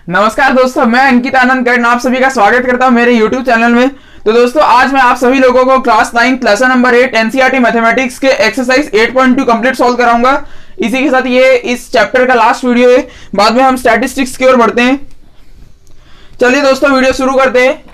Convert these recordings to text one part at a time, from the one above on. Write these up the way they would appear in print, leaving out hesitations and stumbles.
नमस्कार दोस्तों, मैं अंकित आनंद कर्ण आप सभी का स्वागत करता हूं मेरे YouTube चैनल में। तो दोस्तों, आज मैं आप सभी लोगों को class 9 lesson number 8 NCERT mathematics के एक्सरसाइज 8.2 कंप्लीट सॉल्व कराऊंगा। इसी के साथ ये इस चैप्टर का लास्ट वीडियो है। बाद में हम स्टैटिस्टिक्स की ओर बढ़ते हैं। चलिए दोस्तों, वीडियो शुरू करते हैं।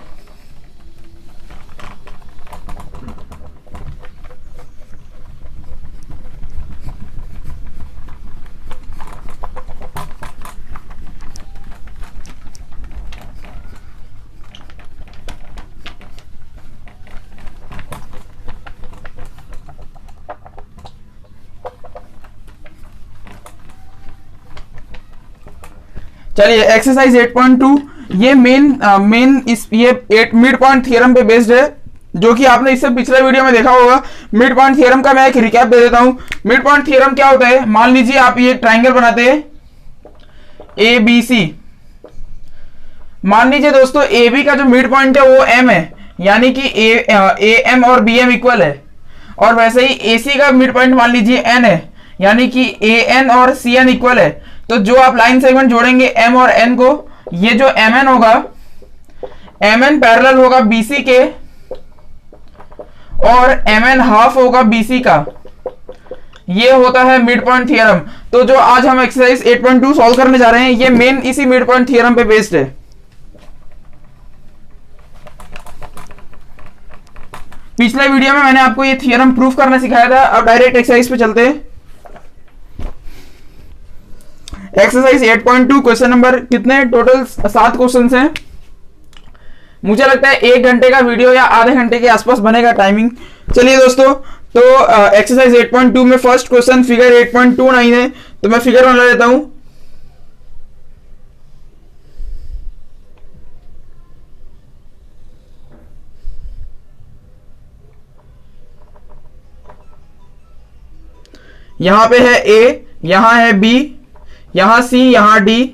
चलिए, एक्सरसाइज 8.2 ये मिड पॉइंट थ्योरम पे बेस्ड है, जो कि आपने इससे पिछले वीडियो में देखा होगा। मिड पॉइंट थ्योरम का मैं एक रिकैप दे देता हूं। मिड पॉइंट थ्योरम क्या होता है? मान लीजिए आप ये ट्राइंगल बनाते हैं ए बी सी। मान लीजिए दोस्तों, ए बी का जो मिड पॉइंट है वो एम है, यानी कि ए एम और बी एम इक्वल है। और वैसे ही ए सी का मिड पॉइंट मान लीजिए एन है, यानी कि ए एन और सी एन इक्वल है। तो जो आप लाइन सेगमेंट जोड़ेंगे एम और एन को, ये जो एम एन होगा, एम एन पैरेलल होगा बीसी के और एम एन हाफ होगा बीसी का। ये होता है मिड पॉइंट थ्योरम। तो जो आज हम एक्सरसाइज 8.2 सॉल्व करने जा रहे हैं, ये मेन इसी मिड पॉइंट थ्योरम पे बेस्ड है। पिछले वीडियो में मैंने आपको ये थ्योरम प्रूफ करना सिखाया था। अब डायरेक्ट एक्सरसाइज पे चलते हैं। एक्सरसाइज 8.2 क्वेश्चन नंबर कितने? टोटल 7 क्वेश्चन हैं। मुझे लगता है 1 घंटे का वीडियो या आधे घंटे के आसपास बनेगा टाइमिंग। चलिए दोस्तों, तो एक्सरसाइज 8.2 में फर्स्ट क्वेश्चन फिगर 8.29 है। तो मैं फिगर बना लेता हूं। यहां पे है ए, यहां है बी, यहां सी, यहां D,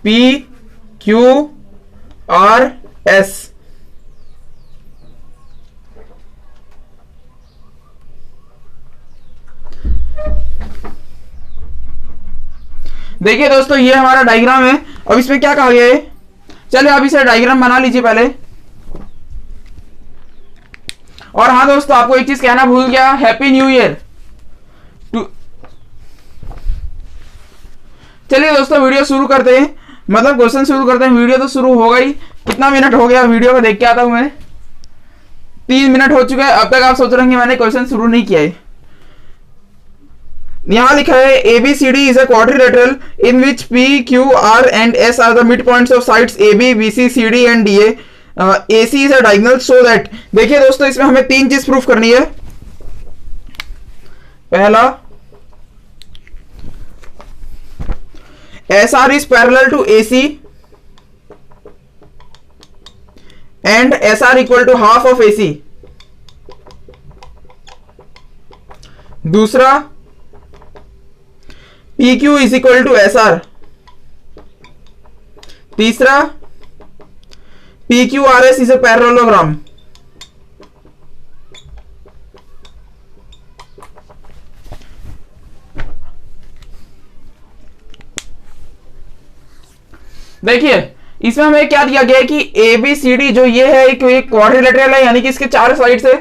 P Q R S. देखिए दोस्तों, ये हमारा डायग्राम है। अब इसमें क्या कहा गया है? चलिए आप इसे डायग्राम बना लीजिए पहले। और हाँ दोस्तों, आपको एक चीज कहना भूल गया, हैप्पी न्यू ईयर। चलिए दोस्तों, वीडियो शुरू करते हैं, मतलब क्वेश्चन शुरू करते हैं। वीडियो तो शुरू होगा ही। कितना मिनट हो गया वीडियो को देख के आता हूं मैं? 3 मिनट हो चुके हैं। अब तक आप सोच रहे हैं मैंने क्वेश्चन शुरू नहीं किया है। यहां लिखा है ABCD is a quadrilateral in which P, Q, R and S are the mid points of sides AB, BC, CD and DA. AC is a diagonal so that. देखिए दोस्तों, इसमें हमें 3 चीज प्रूफ करनी है। पहला, SR is parallel to AC and SR equal to half of AC. दूसरा, PQ is equal to SR. तीसरा, PQRS is a parallelogram. देखिए, इसमें हमें क्या दिया गया है कि ABCD जो ये है एक क्वाड्रिलेटरल है, यानी कि इसके 4 साइड्स है।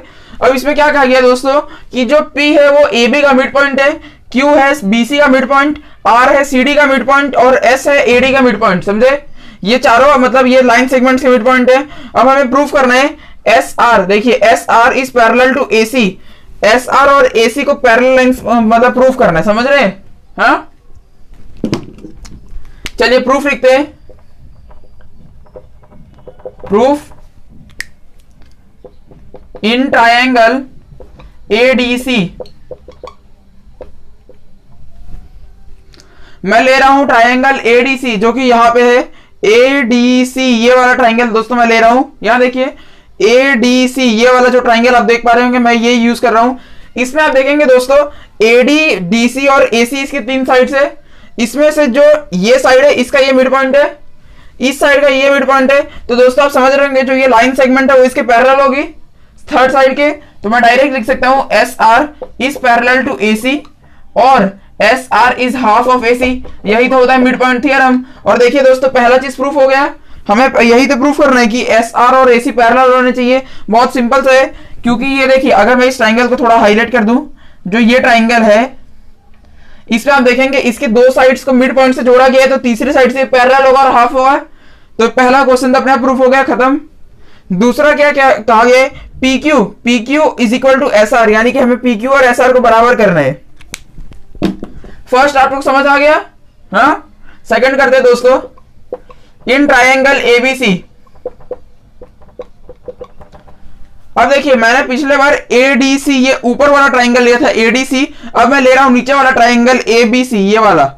अब इसमें क्या कहा गया दोस्तों कि जो P है वो AB का मिड पॉइंट है, Q है BC का मिड पॉइंट, R है CD का मिड पॉइंट और S है AD का मिड पॉइंट। समझे? ये चारों मतलब ये लाइन सेगमेंट्स के मिड पॉइंट है। अब हमें प्रूफ करना है SR। देखिए, SR is parallel to AC। SR और AC को पैरेलल लाइंस मतलब प्रूफ करना है। समझ रहे हैं? हाँ, चलिए प्रूफ लिखते हैं। Proof in triangle ADC। मैं ले रहा हूं ट्रायंगल ADC, जो कि यहां पे है ADC। ये वाला ट्रायंगल दोस्तों मैं ले रहा हूं। यहां देखिए ADC, ये वाला जो ट्रायंगल आप देख पा रहे होंगे, मैं ये यूज कर रहा हूं। इसमें आप देखेंगे दोस्तों, AD, DC और AC इसके 3 साइड है। इसमें से जो ये साइड है, इसका ये मिड पॉइंट है, इस साइड का ये मिड पॉइंट है। तो दोस्तों आप समझ रहे होंगे, जो ये लाइन सेगमेंट है वो इसके पैरेलल होगी थर्ड साइड के। तो मैं डायरेक्ट लिख सकता हूं S R is parallel to AC और S R is half of A C, यही तो होता है मिड पॉइंट थियरम। और देखिए दोस्तों पहला चीज प्रूफ हो गया, हमें यही तो प्रूफ करना है कि एस आर और ए सी पैरेलल होने चाहिए। बहुत सिंपल सा है, क्योंकि ये देखिए अगर मैं इस ट्राइंगल को थोड़ा हाईलाइट कर दूं, जो ये ट्राइंगल है इसमें आप देखेंगे इसके दो साइड्स को मिड पॉइंट से जोड़ा गया है, तो तीसरी साइड से पैरेलल होगा और हाफ होगा। तो पहला क्वेश्चन तो अपने प्रूफ हो गया, खत्म। दूसरा क्या क्या कहा गया, P Q is equal to S R, यानी कि हमें पी क्यू और एस आर को बराबर करना है। फर्स्ट आप लोग समझ आ गया। हाँ, सेकंड करते हैं दोस्तों, इन ट्रायंगल एबीसी। अब देखिए मैंने पिछले बार एडीसी ये ऊपर वाला ट्राइंगल लिया था एडीसी, अब मैं ले रहा हूं नीचे वाला ट्राइंगल एबीसी, ये वाला।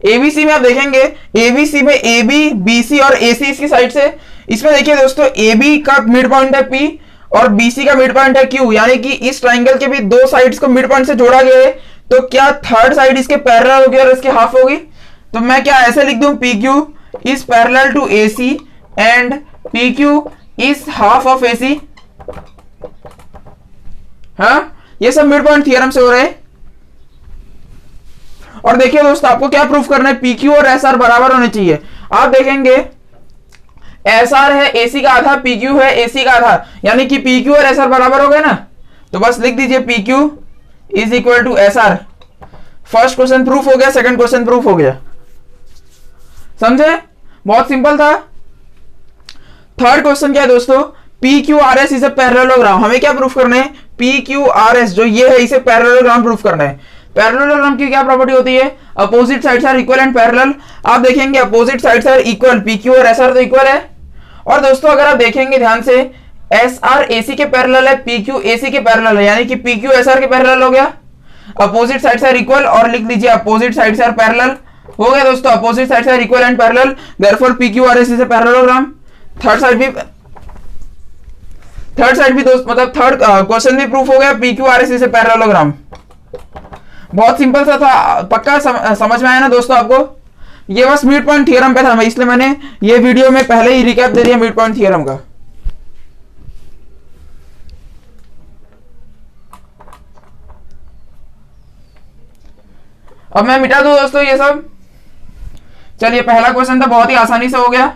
एबीसी में आप देखेंगे एबीसी में एबी बीसी और एसी इसकी साइड से। इसमें देखिए दोस्तों एबी का मिड पॉइंट है पी और बीसी का मिड पॉइंट है क्यू, यानी कि इस ट्राइंगल के भी दो साइड्स को मिड पॉइंट से जोड़ा गया है। तो क्या थर्ड साइड इसके पैरेलल होगी और इसकी हाफ होगी? तो मैं क्या ऐसे लिख दूं, P Q is parallel to AC and P Q is half of AC. हाँ, ये सब मिड पॉइंट थियरम से हो रहे हैं। और देखिए दोस्तों आपको क्या प्रूफ करना है, पी क्यू और एस आर बराबर होने चाहिए। आप देखेंगे एस आर है एसी का आधा, पी क्यू है एसी का आधा, यानी कि पी क्यू और एस आर बराबर हो गए ना। तो बस लिख दीजिए P Q is equal to S R. First question proof हो गया, सेकंड क्वेश्चन प्रूफ हो गया। समझे? बहुत सिंपल था। थर्ड क्वेश्चन क्या है दोस्तों, P Q R S is a parallelogram. हमें क्या प्रूफ करना है, पी क्यू आर एस जो ये है इसे पैरेललोग्राम प्रूफ करना है। पैरेललोग्राम की क्या प्रॉपर्टी होती है, opposite sides are equal and parallel. आप देखेंगे opposite sides are equal, P Q और एस आर तो इक्वल है। और दोस्तों अगर आप देखेंगे ध्यान से, एस आर एसी के पैरेलल है, पी क्यू एसी के पैरेलल है, यानी कि पी क्यू एस आर के पैरेलल हो गया। अपोजिट साइड्स आर इक्वल और लिख लीजिए अपोजिट साइड्स आर पैरेलल। हो गया दोस्तों, opposite sides are equal and parallel, therefore P Q R S is a parallelogram. Third side भी दोस्त मतलब थर्ड क्वेश्चन भी प्रूफ हो गया, P Q R S is a parallelogram. बहुत सिंपल सा था, पक्का समझ में आया ना दोस्तों आपको? ये बस मिड पॉइंट थियरम पे था, इसलिए मैंने ये वीडियो में पहले ही रिकैप दे दिया मिड पॉइंट थियरम का। अब मैं मिटा दूं दोस्तों ये सब। चलिए पहला क्वेश्चन तो बहुत ही आसानी से हो गया।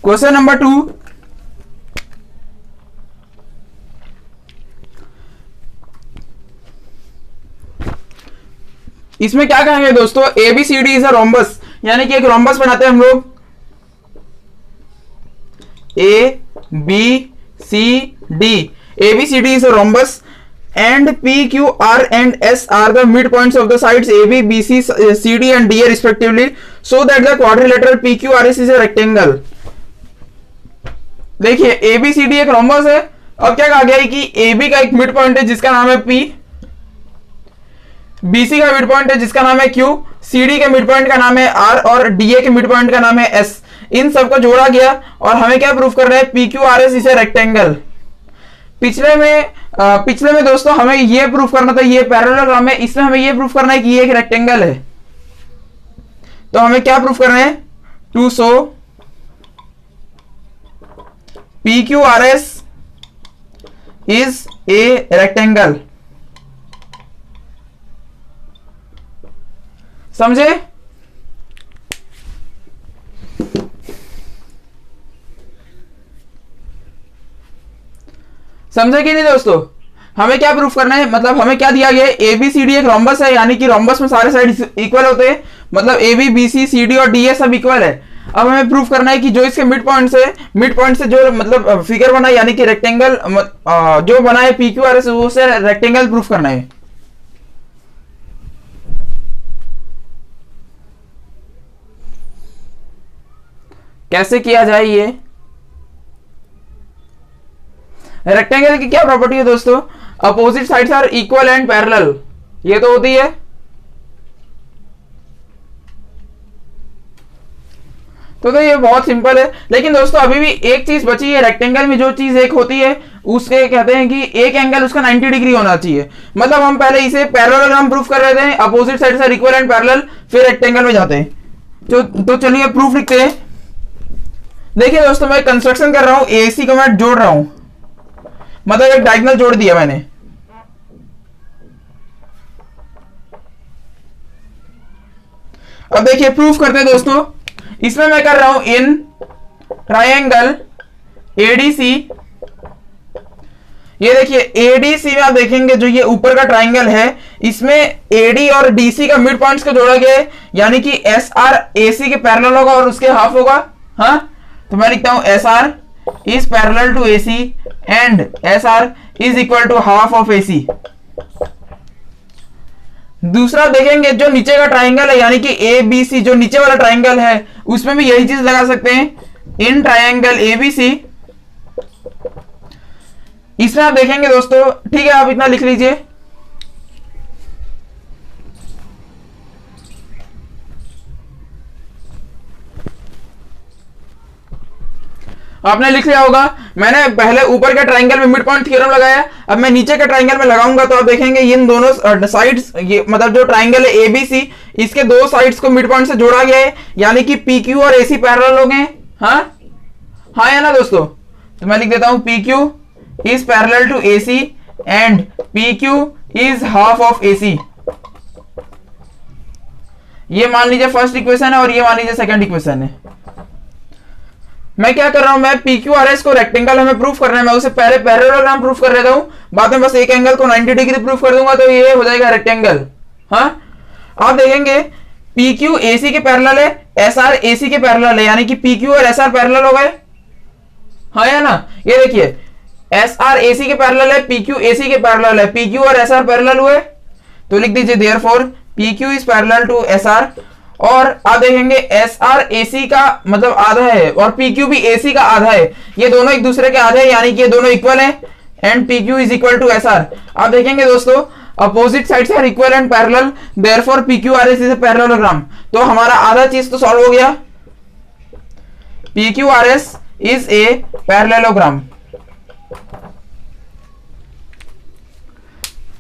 क्वेश्चन नंबर 2, इसमें क्या कहेंगे दोस्तों, एबीसीडी इज अ रोम्बस, यानी कि एक रोम्बस बनाते हैं हम लोग। A B C D, ABCD is a rhombus and P, Q, R and S are the midpoints of the sides AB, BC, CD and DA respectively, so that the quadrilateral PQRS is a rectangle. देखिए ABCD एक rhombus है। अब क्या कहा गया है कि AB का एक मिड पॉइंट है जिसका नाम है P, BC का मिड पॉइंट है जिसका नाम है Q, CD के मिड पॉइंट का नाम है R और DA के मिड पॉइंट का नाम है S। इन सबको जोड़ा गया और हमें क्या प्रूफ करना है, PQRS इज अ रेक्टेंगल। पिछले में दोस्तों हमें ये प्रूफ करना था, ये पैरेललोग्राम है, इसमें हमें ये प्रूफ करना है कि ये एक रेक्टेंगल है। तो हमें क्या प्रूफ करना है, to show PQRS is a rectangle. समझे? समझे कि नहीं दोस्तों? हमें क्या प्रूफ करना है, मतलब हमें क्या दिया गया है, एबीसीडी एक रोम्बस है, यानी कि रोम्बस में सारे साइड इक्वल होते हैं, मतलब एबी बीसी सीडी और डीए सब इक्वल है। अब हमें प्रूफ करना है कि जो इसके मिड पॉइंट से जो मतलब फिगर बना है, यानी कि रेक्टेंगल जो बना है पीक्यूआरएस, उसे रेक्टेंगल प्रूफ करना है। कैसे किया जाए ये? रेक्टेंगल की क्या प्रॉपर्टी है दोस्तों, opposite sides are equal and parallel, ये तो होती है। तो ये बहुत सिंपल है। लेकिन दोस्तों अभी भी एक चीज बची है, रेक्टेंगल में जो चीज एक होती है उसके कहते हैं कि एक एंगल उसका 90 डिग्री होना चाहिए। मतलब हम पहले इसे पैरेललोग्राम प्रूफ कर रहे थे, अपोजिट साइड से इक्वल एंड पैरेलल, फिर रेक्टेंगल में जाते हैं। तो चलिए प्रूफ लिखते हैं। देखिए दोस्तों मैं कंस्ट्रक्शन कर रहा हूं, एसी को मैं जोड़ रहा हूं, मतलब एक डायगोनल जोड़ दिया मैंने। अब देखिए प्रूफ करते हैं दोस्तों। इसमें मैं कर रहा हूं इन ट्रायंगल एडीसी, ये देखिए एडीसी में आप देखेंगे जो ये ऊपर का ट्रायंगल है इसमें एडी और डीसी का मिड पॉइंट्स को जोड़ा गया है, यानी कि एस आर एसी के पैरेलल होगा और उसके हाफ होगा। हाँ, तो मैं लिखता हूं S R is parallel to AC and S R is equal to half of AC. दूसरा देखेंगे जो नीचे का ट्राइंगल है, यानी कि ए बी सी, जो नीचे वाला ट्राइंगल है उसमें भी यही चीज लगा सकते हैं, इन ट्राइंगल एबीसी। इसमें आप देखेंगे दोस्तों, ठीक है आप इतना लिख लीजिए। आपने लिख लिया होगा। मैंने पहले ऊपर के ट्राइंगल में मिड पॉइंट थ्योरम लगाया, अब मैं नीचे के ट्राइंगल में लगाऊंगा तो आप देखेंगे इन दोनों साइड्स, ये मतलब जो ट्राइंगल है एबीसी, इसके दो साइड्स को मिड पॉइंट से जोड़ा गया है, यानी कि पीक्यू और एसी पैरेलल हो गए। हाँ है ना दोस्तों? तो मैं लिख देता हूं PQ is parallel to AC and PQ is half of AC. ये मान लीजिए फर्स्ट इक्वेशन है और ये मान लीजिए सेकंड इक्वेशन है। मैं क्या कर रहा हूं, मैं पीक्यू आर एस को रेक्टेंगल हमें प्रूफ करना है, मैं उसे पहले पैरेललोग्राम प्रूफ कर लेता हूं, बाद में बस एक एंगल को 90 डिग्री प्रूफ कर दूंगा तो ये हो जाएगा रेक्टेंगल। हाँ, आप देखेंगे पीक्यू एसी के पैरेलल है, एस आर एसी के पैरेलल है, यानी कि पीक्यू और एस आर पैरेलल हो गए। हाँ या ना? ये देखिए एस आर एसी के पैरेलल है, पीक्यू एसी के पैरेलल है, पीक्यू और एस आर पैरेलल हुए, तो लिख दीजिए therefore PQ is parallel to S R. और आप देखेंगे एस आर एसी का मतलब आधा है और पीक्यू भी एसी का आधा है, ये दोनों एक दूसरे के आधे हैं, यानी कि ये दोनों इक्वल है and PQ is equal to S R. आप देखेंगे दोस्तों opposite sides are equal and parallel, therefore PQ R S is a parallelogram. तो हमारा आधा चीज तो सॉल्व हो गया, PQ R S is a parallelogram.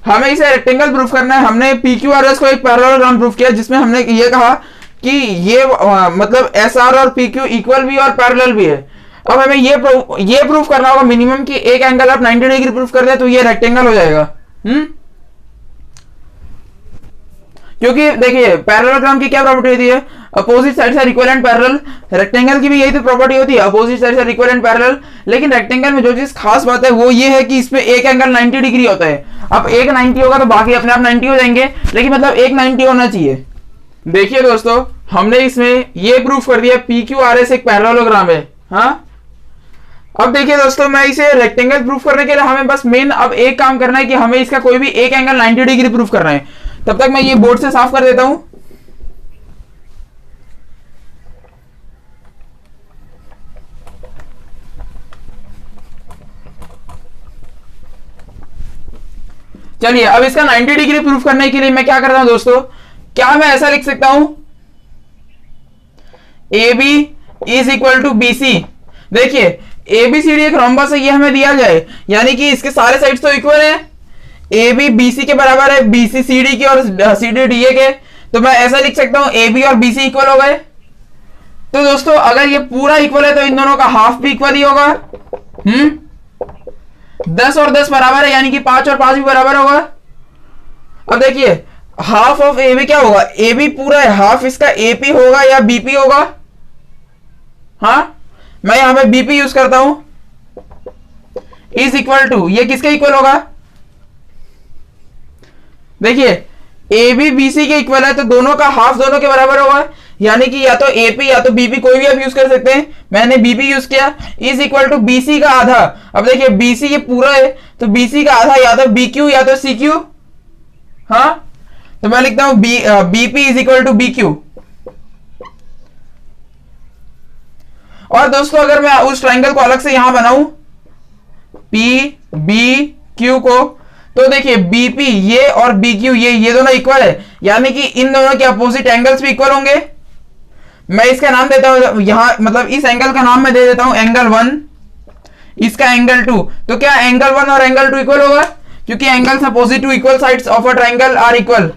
हमें इसे रेक्टेंगल प्रूफ करना है। हमने पीक्यू आर एस को एक पैरेललोग्राम प्रूफ किया जिसमें हमने ये कहा कि ये मतलब एस आर और पीक्यू इक्वल भी और पैरेलल भी है। अब हमें ये प्रूफ करना होगा मिनिमम कि एक एंगल आप 90 डिग्री प्रूफ कर दे तो ये रेक्टेंगल हो जाएगा। क्योंकि देखिए पैरेललोग्राम की क्या प्रॉपर्टी होती है, opposite sides are equal and parallel. Rectangle की भी यही तो प्रॉपर्टी होती है, opposite sides are equal and parallel. लेकिन रेक्टेंगल में जो चीज खास बात है वो ये है कि इसमें एक एंगल 90 डिग्री होता है। अब एक 90 होगा तो बाकी अपने आप 90 हो जाएंगे, लेकिन मतलब एक 90 होना चाहिए। देखिए दोस्तों हमने इसमें ये प्रूफ कर दिया पीक्यू आर एस एक पैरेललोग्राम है। हाँ, अब देखिए दोस्तों मैं इसे रेक्टेंगल प्रूफ करने के लिए हमें बस मेन अब एक काम करना है कि हमें इसका कोई भी एक एंगल 90 डिग्री प्रूफ करना है। तब तक मैं ये बोर्ड से साफ कर देता हूं। चलिए अब इसका 90 डिग्री प्रूफ करने के लिए मैं क्या करता हूं दोस्तों, क्या मैं ऐसा लिख सकता हूं A B is equal to B C. देखिए एबीसीडी एक रोम्बस है, ये हमें दिया जाए, यानी कि इसके सारे साइड्स तो इक्वल है, ए बी बी सी के बराबर है, बी सी सी डी के और सी डी डी ए के। तो मैं ऐसा लिख सकता हूं ए बी और बी सी इक्वल हो गए। तो दोस्तों अगर ये पूरा इक्वल है तो इन दोनों का हाफ भी इक्वल ही होगा। 10 और 10 बराबर है, यानी कि 5 और 5 भी बराबर होगा। अब देखिए हाफ ऑफ ए बी क्या होगा, ए बी पूरा है, हाफ इसका ए पी होगा या बीपी होगा। हाँ, मैं यहां पे बीपी यूज करता हूं, इज इक्वल टू, ये किसके इक्वल होगा, देखिए ए बी बी सी के इक्वल है तो दोनों का हाफ दोनों के बराबर होगा, यानी कि या तो एपी या तो बीपी कोई भी आप यूज कर सकते हैं। मैंने बीपी यूज किया, इज इक्वल टू बीसी का आधा। अब देखिए बीसी ये पूरा है तो बीसी का आधा या तो बीक्यू या तो सीक्यू। हाँ, तो मैं लिखता हूं BP is equal to BQ. और दोस्तों अगर मैं उस ट्राइंगल को अलग से यहां बनाऊं पी बी क्यू को, तो देखिए बीपी ये और बीक्यू ये दोनों इक्वल है, यानी कि इन दोनों के अपोजिट एंगल्स भी इक्वल होंगे। मैं इसका नाम देता हूं यहां, मतलब इस एंगल का नाम मैं दे देता हूं एंगल 1, इसका एंगल 2। तो क्या एंगल 1 और एंगल 2 इक्वल होगा? क्योंकि angles opposite to equal sides of a triangle are equal.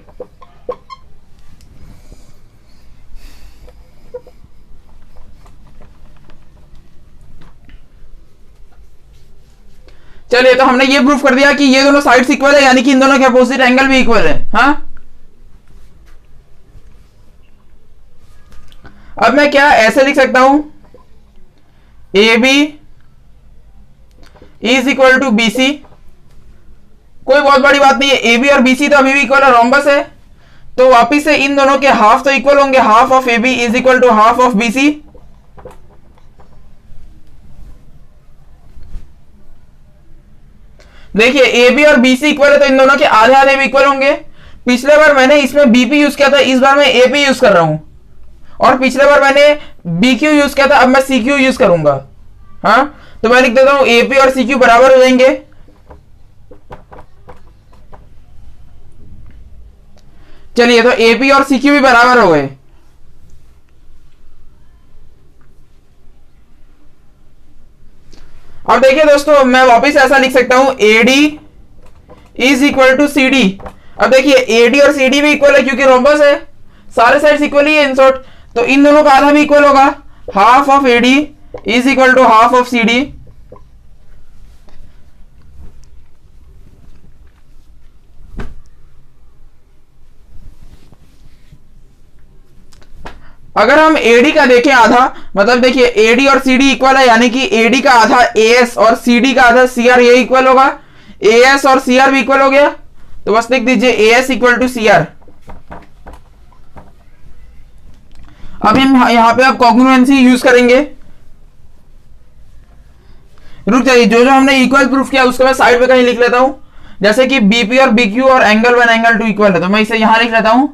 चलिए, तो हमने ये प्रूफ कर दिया कि ये दोनों साइड्स इक्वल है, यानी कि इन दोनों के अपोजिट एंगल भी इक्वल है। हाँ, अब मैं क्या ऐसे लिख सकता हूं, A B is equal to B C. कोई बहुत बड़ी बात नहीं है, ए बी और बी सी तो अभी भी इक्वल है, रोम्बस है, तो वापिस से इन दोनों के हाफ तो इक्वल होंगे, half of A B is equal to half of B C. देखिए ए बी और बी सी इक्वल है, तो इन दोनों के आधे आधे भी इक्वल होंगे। पिछले बार मैंने इसमें बीपी यूज किया था, इस बार मैं एपी यूज कर रहा हूं, और पिछले बार मैंने बी क्यू यूज किया था, अब मैं सी क्यू यूज करूंगा। हाँ, तो मैं लिख देता हूं एपी और सी क्यू बराबर हो जाएंगे। चलिए, तो एपी और सी क्यू भी बराबर हो गए। अब देखिए दोस्तों, मैं वापस ऐसा लिख सकता हूं AD is equal to C D. अब देखिए एडी और सी डी भी इक्वल है क्योंकि रोम्बस है, सारे साइड्स इक्वल ही है इन शॉर्ट, तो इन दोनों का आधा भी इक्वल होगा, half of AD is equal to half of C D. अगर हम एडी का देखें आधा, मतलब देखिए एडी और सीडी इक्वल है, यानी कि एडी का आधा एएस और सीडी का आधा सीआर, ये इक्वल होगा। एएस और सीआर भी इक्वल हो गया, तो बस लिख दीजिए एएस इक्वल टू सीआर। अब हम यहां पे आप कॉन्ग्रुएंसी यूज करेंगे। रुक जाइए, जो जो हमने इक्वल प्रूफ किया उसको मैं साइड पे कहीं लिख लेता हूं, जैसे कि बीपी और बीक्यू और एंगल 1 एंगल 2 इक्वल है, तो मैं इसे यहां लिख लेता हूं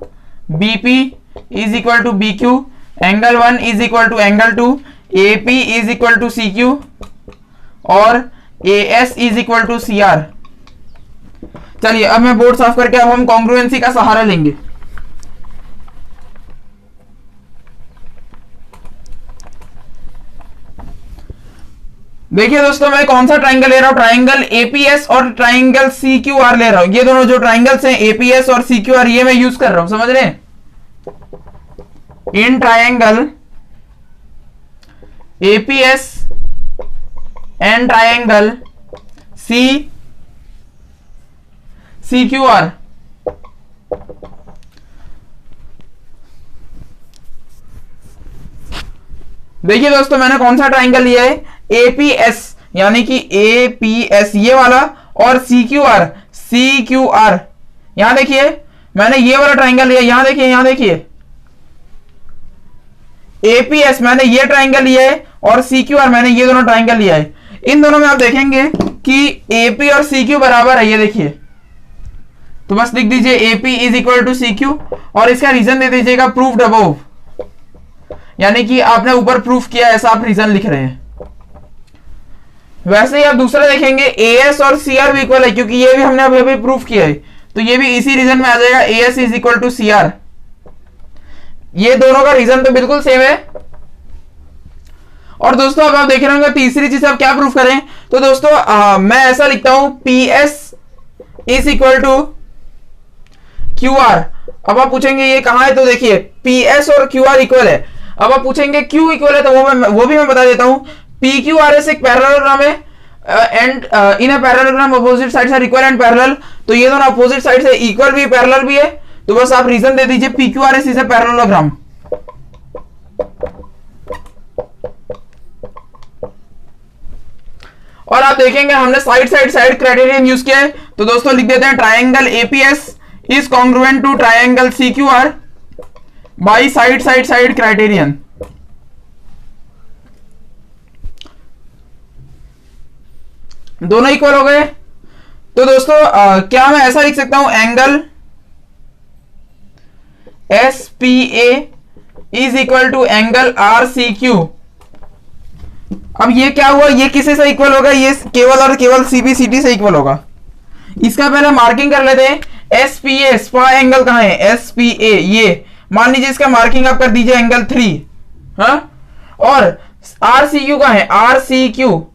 BP is equal to B Q, angle 1 is equal to angle 2, AP is equal to C Q और AS is equal to C R. चलिए, अब मैं बोर्ड साफ करके अब हम कॉन्ग्रुएंसी का सहारा लेंगे। देखिए दोस्तों, मैं कौन सा ट्राइंगल ले रहा हूं, ट्राइंगल एपीएस और ट्राइंगल सीक्यूआर ले रहा हूं। ये दोनों जो ट्राइंगल्स हैं एपीएस और सीक्यूआर, ये मैं यूज कर रहा हूं, समझ रहे हैं। In triangle APS and triangle CQR, देखिए दोस्तों मैंने कौन सा ट्रायंगल लिया है, एपीएस यानी कि एपीएस ये वाला, और सीक्यूआर सीक्यूआर। यहां देखिए मैंने ये वाला ट्रायंगल लिया, यहां देखिए, यहां देखिए एपीएस मैंने ये ट्रायंगल लिया है और सीक्यूआर मैंने ये दोनों ट्रायंगल लिया है। इन दोनों में आप देखेंगे कि एपी और सीक्यू बराबर है, ये देखिए, तो बस लिख दीजिए AP is equal to CQ और इसका रीजन दे दीजिएगा प्रूफ्ड अबव, यानी कि आपने ऊपर प्रूफ किया ऐसा आप रीजन लिख रहे हैं। वैसे ही आप दूसरा देखेंगे एएस और सीआर भी इक्वल है, क्योंकि ये भी हमने अभी अभी प्रूफ किया है, तो ये भी इसी रीजन में आ जाएगा, AS is equal to CR. ये दोनों का रीजन तो बिल्कुल सेम है। और दोस्तों अब आप देख रहे होंगे तीसरी चीज आप क्या प्रूफ करें, तो दोस्तों मैं ऐसा लिखता हूं PS is equal to QR. अब आप पूछेंगे ये कहां है, तो देखिए पीएस और क्यूआर इक्वल है। अब आप पूछेंगे क्यू इक्वल है, तो वो भी मैं बता देता हूं, पी क्यू आर एस एक पैरेललोग्राम है and in a parallelogram opposite sides are equal and parallel, तो ये दोनों अपोजिट साइड से इक्वल भी पैरेलल भी है, तो बस आप रीजन दे दीजिए P Q R S is a parallelogram. और आप देखेंगे हमने साइड क्राइटेरियन यूज किया है, तो दोस्तों लिख देते हैं triangle APS is congruent to triangle CQR by side criterion. दोनों इक्वल हो गए, तो दोस्तों क्या मैं ऐसा लिख सकता हूं angle S P A is equal to angle R C Q. अब ये क्या हुआ, ये किसी से इक्वल होगा, ये केवल और केवल सीबीसीटी से इक्वल होगा। इसका पहले मार्किंग कर लेते हैं, एस पी ए स्पा एंगल कहां है, एस पी ए ये मान लीजिए इसका मार्किंग आप कर दीजिए एंगल 3, हाँ, और आर सी क्यू का है, आर सी क्यू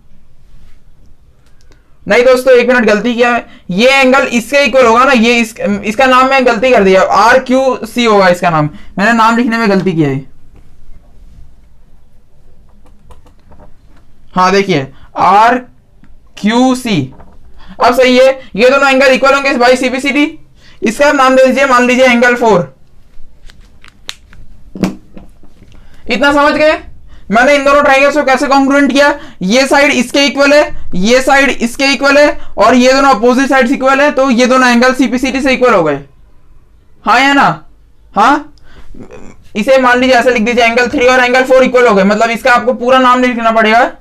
नहीं दोस्तों, एक मिनट, गलती किया है, ये एंगल इसके इक्वल होगा ना, ये इसका नाम मैं गलती कर दिया, आर क्यू सी होगा इसका नाम, मैंने नाम लिखने में गलती किया है। हाँ देखिए, आर क्यू सी, अब सही है, ये दोनों एंगल इक्वल होंगे भाई सीबीसीडी, इसका नाम दे दीजिए, मान लीजिए एंगल 4। इतना समझ गए? मैंने इन दोनों ट्राइंगल्स को कैसे कॉन्ग्रुएंट किया, ये साइड इसके इक्वल है, ये साइड इसके इक्वल है, और ये दोनों अपोजिट साइड्स इक्वल है, तो ये दोनों एंगल सीपीसीडी से इक्वल हो गए, हाँ या ना? हाँ, इसे मान लीजिए ऐसे लिख दीजिए, एंगल 3 और एंगल 4 इक्वल हो गए, मतलब इसका आपको पूरा नाम नहीं लिखना पड़ेगा।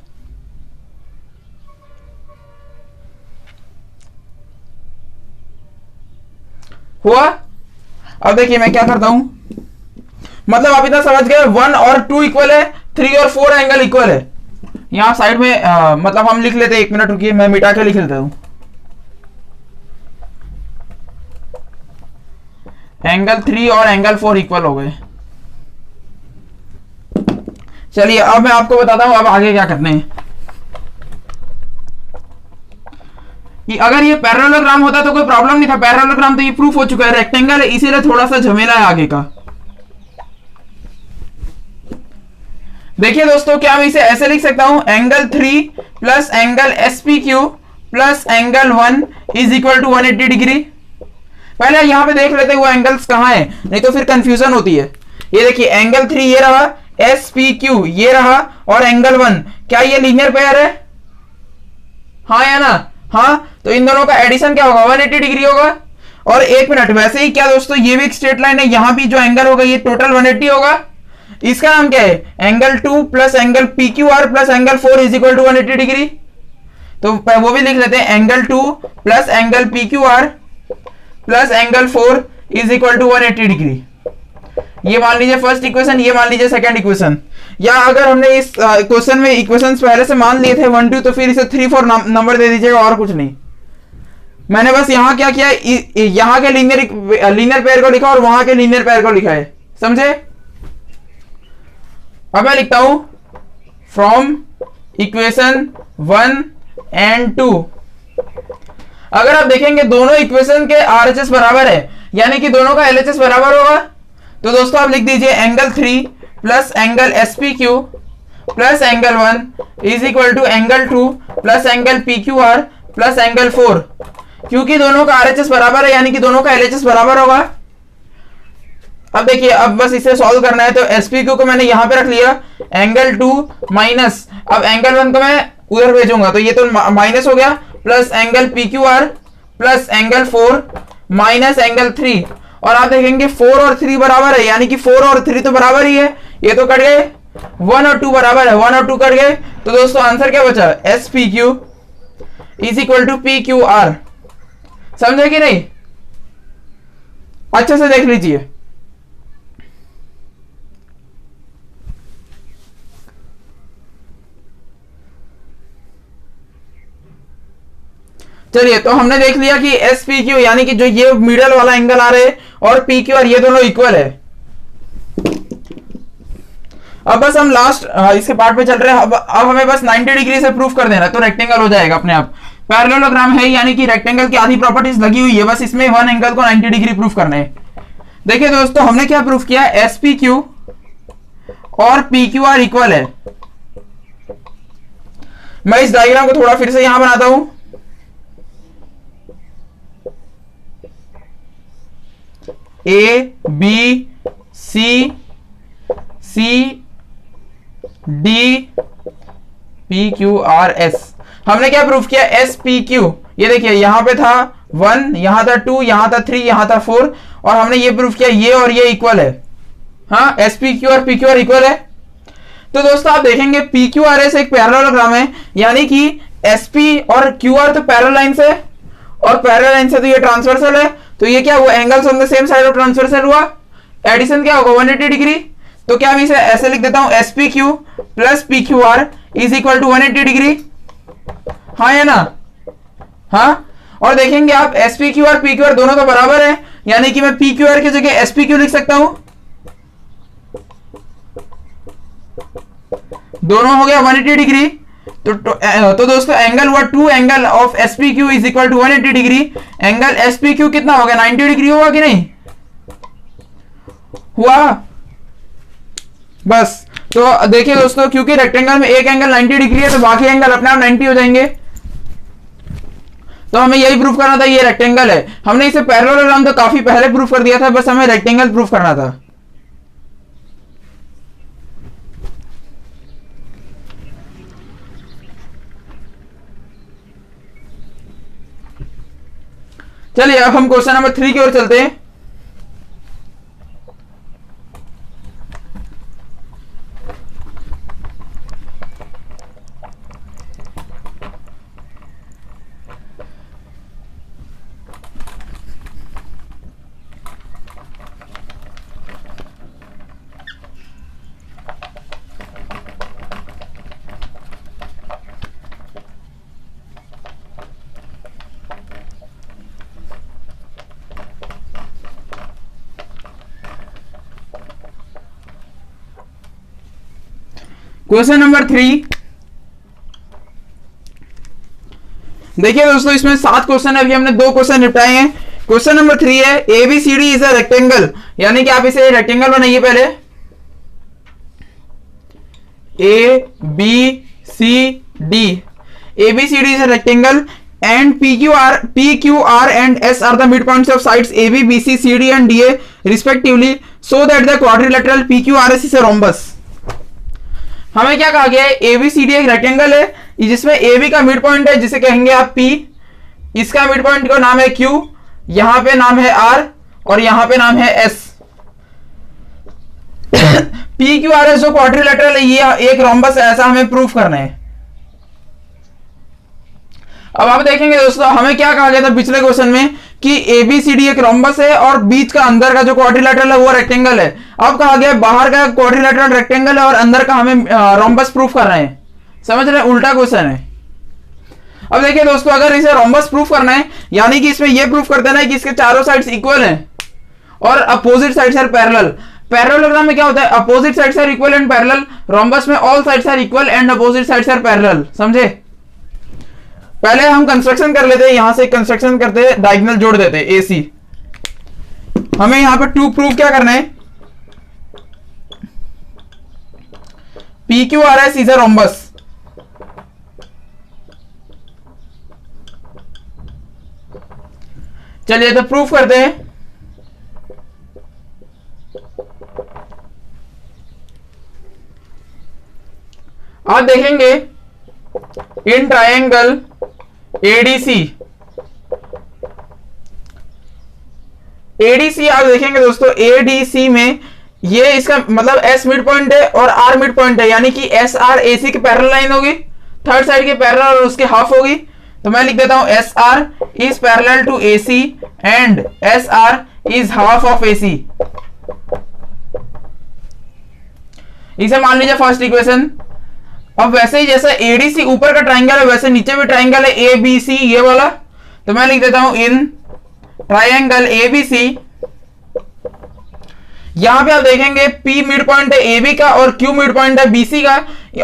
हुआ? अब देखिए मैं क्या करता हूं, मतलब आप इतना समझ गए, 1 और 2 इक्वल है, 3 और 4 एंगल इक्वल है। यहां साइड में मतलब हम लिख लेते हैं, 1 मिनट रुकिए, मैं मिटा के लिख लेता हूं, एंगल 3 और एंगल 4 इक्वल हो गए। चलिए अब मैं आपको बताता हूं अब आगे क्या करने हैं, कि अगर ये पैरेललोग्राम होता तो कोई प्रॉब्लम नहीं था, पैरेललोग्राम तो ये प्रूफ हो चुका है, रेक्टेंगल है, इसीलिए थोड़ा सा झमेला है आगे का। देखिए दोस्तों, क्या मैं इसे ऐसे लिख सकता हूं, angle 3 plus angle SPQ plus angle 1 is equal to 180 degree. पहले यहां पे देख लेते हैं वो एंगल्स कहां है, नहीं तो फिर कंफ्यूजन होती है। ये देखिए, एंगल 3 ये रहा, SPQ ये रहा, और एंगल 1, क्या ये लीनियर पेयर है? हाँ या ना? हाँ, तो इन दोनों का एडिशन क्या होगा, 180 डिग्री होगा। और 1 मिनट, वैसे ही क्या दोस्तों, ये भी एक स्ट्रेट लाइन है, यहां भी जो एंगल होगा ये टोटल 180 होगा। इसका नाम क्या है, angle 2 plus angle PQR plus angle 4 is equal to 180 degree. तो वो भी लिख लेते हैं, angle 2 plus angle PQR plus angle 4 is equal to 180 degree. ये मान लीजिए फर्स्ट इक्वेशन, ये मान लीजिए सेकंड इक्वेशन, या अगर हमने इस क्वेश्चन में इक्वेशंस पहले से मान लिए थे 1 2, तो फिर इसे 3 4 नंबर दे दीजिएगा, और कुछ नहीं। मैंने बस यहाँ क्या किया, यहाँ के लीनियर पेयर को लिखा और वहां के लीनियर पेयर को लिखा है, समझे? अब मैं लिखता हूं, फ्रॉम इक्वेशन 1 एंड 2, अगर आप देखेंगे दोनों इक्वेशन के RHS बराबर है, यानी कि दोनों का LHS बराबर होगा, तो दोस्तों आप लिख दीजिए angle 3 plus angle SPQ plus angle 1 is equal to angle 2 plus angle PQR plus angle 4, क्योंकि दोनों का RHS बराबर है, यानी कि दोनों का LHS बराबर होगा। अब देखिए, अब बस इसे सॉल्व करना है, तो SPQ को मैंने यहां पे रख लिया, एंगल 2 माइनस, अब एंगल 1 को मैं उधर भेजूंगा, तो ये तो माइनस हो गया, plus angle PQR plus angle 4 minus angle 3, और आप देखेंगे 4 और 3 बराबर है, यानी कि 4 और 3 तो बराबर ही है, ये तो कट गए, 1 और 2 बराबर है, 1 और 2 कट गए, तो दोस्तों आंसर क्या बचा, SPQ is equal to PQR। समझे कि नहीं? अच्छे से देख लीजिए। चलिए, तो हमने देख लिया कि SPQ यानी कि जो ये मिडल वाला एंगल आ रहे हैं, और PQR ये दोनों इक्वल है। अब बस हम लास्ट इसके पार्ट पे चल रहे हैं। अब हमें बस 90 डिग्री से प्रूफ कर देना, तो रेक्टेंगल हो जाएगा अपने आप। पैरेललोग्राम है, यानी कि रेक्टेंगल की आधी प्रॉपर्टीज लगी हुई है, बस इसमें वन एंगल को 90 डिग्री प्रूफ करना है। देखिए दोस्तों, हमने क्या प्रूफ किया, SPQ और PQR इक्वल है। मैं इस डायग्राम को थोड़ा फिर से यहां बनाता हूं। ABC DPQRS, हमने क्या प्रूफ किया, SPQ, ये देखिए यहां पे था 1, यहां था 2, यहां था 3, यहां था 4, और हमने ये प्रूफ किया ये और ये इक्वल है। हाँ, SPQ और PQR इक्वल है। तो दोस्तों आप देखेंगे PQRS एक पैरेललोग्राम है, यानी कि SP और QR तो पैरेलल लाइन से, और पैरेलल लाइन से तो ये ट्रांसवर्सल है, तो ये क्या हुआ, angles on the same side of transversal हुआ, एडिशन क्या होगा 180 डिग्री। तो क्या मैं इसे ऐसे लिख देता हूं, SPQ plus PQR is equal to 180 degree. हाँ या ना? हाँ, और देखेंगे आप SPQ और PQR दोनों तो बराबर है, यानी कि मैं PQR की जगह SPQ लिख सकता हूं। दोनों हो गया 180 डिग्री। तो दोस्तों एंगल हुआ 2 angle of SPQ is equal to 180 degree. Angle SPQ कितना हो गया 90 डिग्री हुआ कि नहीं हुआ? बस तो देखिए दोस्तों, क्योंकि रेक्टेंगल में एक एंगल 90 डिग्री है तो बाकी एंगल अपने आप 90 हो जाएंगे। तो हमें यही प्रूफ करना था, ये रेक्टेंगल है। हमने इसे पैरेललोग्राम तो काफी पहले प्रूफ कर दिया था, बस हमें रेक्टेंगल प्रूफ करना था। चलिए अब हम क्वेश्चन नंबर 3 की ओर चलते हैं। क्वेश्चन नंबर 3 देखिए दोस्तों, इसमें 7 क्वेश्चन है, अभी हमने 2 क्वेश्चन निपटाए हैं। क्वेश्चन नंबर 3 है एबीसीडी इज अ रेक्टेंगल, यानी कि आप इसे रेक्टेंगल बनाइए पहले। ABCD ABCD is a rectangle and PQR and S are the midpoints of sides AB, BC, CD and DA respectively, so that the quadrilateral PQRS is a rhombus। हमें क्या कहा गया है, ABCD एक रेक्टेंगल है जिसमें AB का mid point है जिसे कहेंगे आप P, इसका मिड पॉइंट का नाम है Q, यहां पे नाम है R और यहां पे नाम है S। PQRS जो क्वाड्रिलेटरल है ये एक रोम्बस है, ऐसा हमें प्रूफ करना है। अब आप देखेंगे दोस्तों, हमें क्या कहा गया था पिछले क्वेश्चन में कि ABCD एक रोम्बस है और बीच का अंदर का जो क्वाड्रिलेटरल है वो रेक्टेंगल है। अब कहा गया बाहर का क्वाड्रिलेटरल रेक्टेंगल है और अंदर का हमें रोम्बस प्रूफ करना है। समझ रहे हैं, उल्टा क्वेश्चन है। अब देखिए दोस्तों, अगर इसे रोम्बस प्रूफ करना है यानी कि इसमें यह प्रूफ कर देना है कि इसके चारों साइड्स इक्वल हैं और opposite sides are parallel. Parallelogram में क्या होता है, opposite sides are equal and parallel. Rhombus में all sides are equal and opposite sides are parallel. समझे? पहले हम कंस्ट्रक्शन कर लेते हैं, यहां से कंस्ट्रक्शन करते हैं, डायगोनल जोड़ देते हैं AC। हमें यहां पर 2 प्रूफ क्या करना है, PQRS इज अ रोम्बस। चलिए तो प्रूफ करते हैं। आप देखेंगे इन ट्रायंगल ADC आप देखेंगे दोस्तों, ADC में ये इसका मतलब S मिड पॉइंट है और R मिड पॉइंट है, यानी कि SR AC की पैरेलल लाइन होगी, थर्ड साइड के पैरेलल और उसके हाफ होगी। तो मैं लिख देता हूं SR is parallel to AC and SR is half of AC। इसे मान लीजिए फर्स्ट इक्वेशन। अब वैसे ही जैसा ADC ऊपर का ट्राइंगल है वैसे नीचे भी ट्राइंगल है ABC ये वाला। तो मैं लिख देता हूं इन ट्राइंगल ABC, यहां पे आप देखेंगे P मिड पॉइंट है AB का और Q मिड पॉइंट है BC का,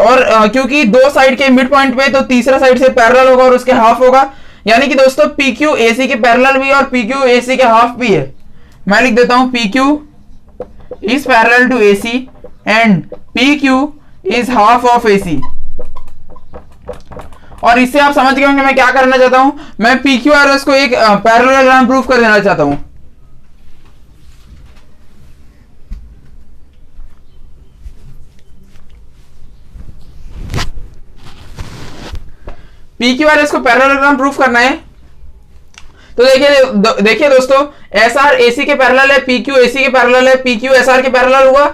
और क्योंकि 2 साइड के मिड पॉइंट पे तो तीसरा साइड से पैरेलल होगा और उसके हाफ होगा, यानी कि दोस्तों PQ AC के पैरेलल भी और PQ AC के हाफ भी है। मैं लिख देता हूं PQ is parallel to AC and PQ is half of AC। और इससे आप समझ गए होंगे मैं क्या करना चाहता हूं, मैं PQRS को एक पैरेललोग्राम प्रूफ कर देना चाहता हूं। PQRS को पैरेललोग्राम प्रूफ करना है तो देखिए दोस्तों, SR AC के पैरेलल है, PQ AC के पैरेलल है, PQ SR के पैरेलल हुआ।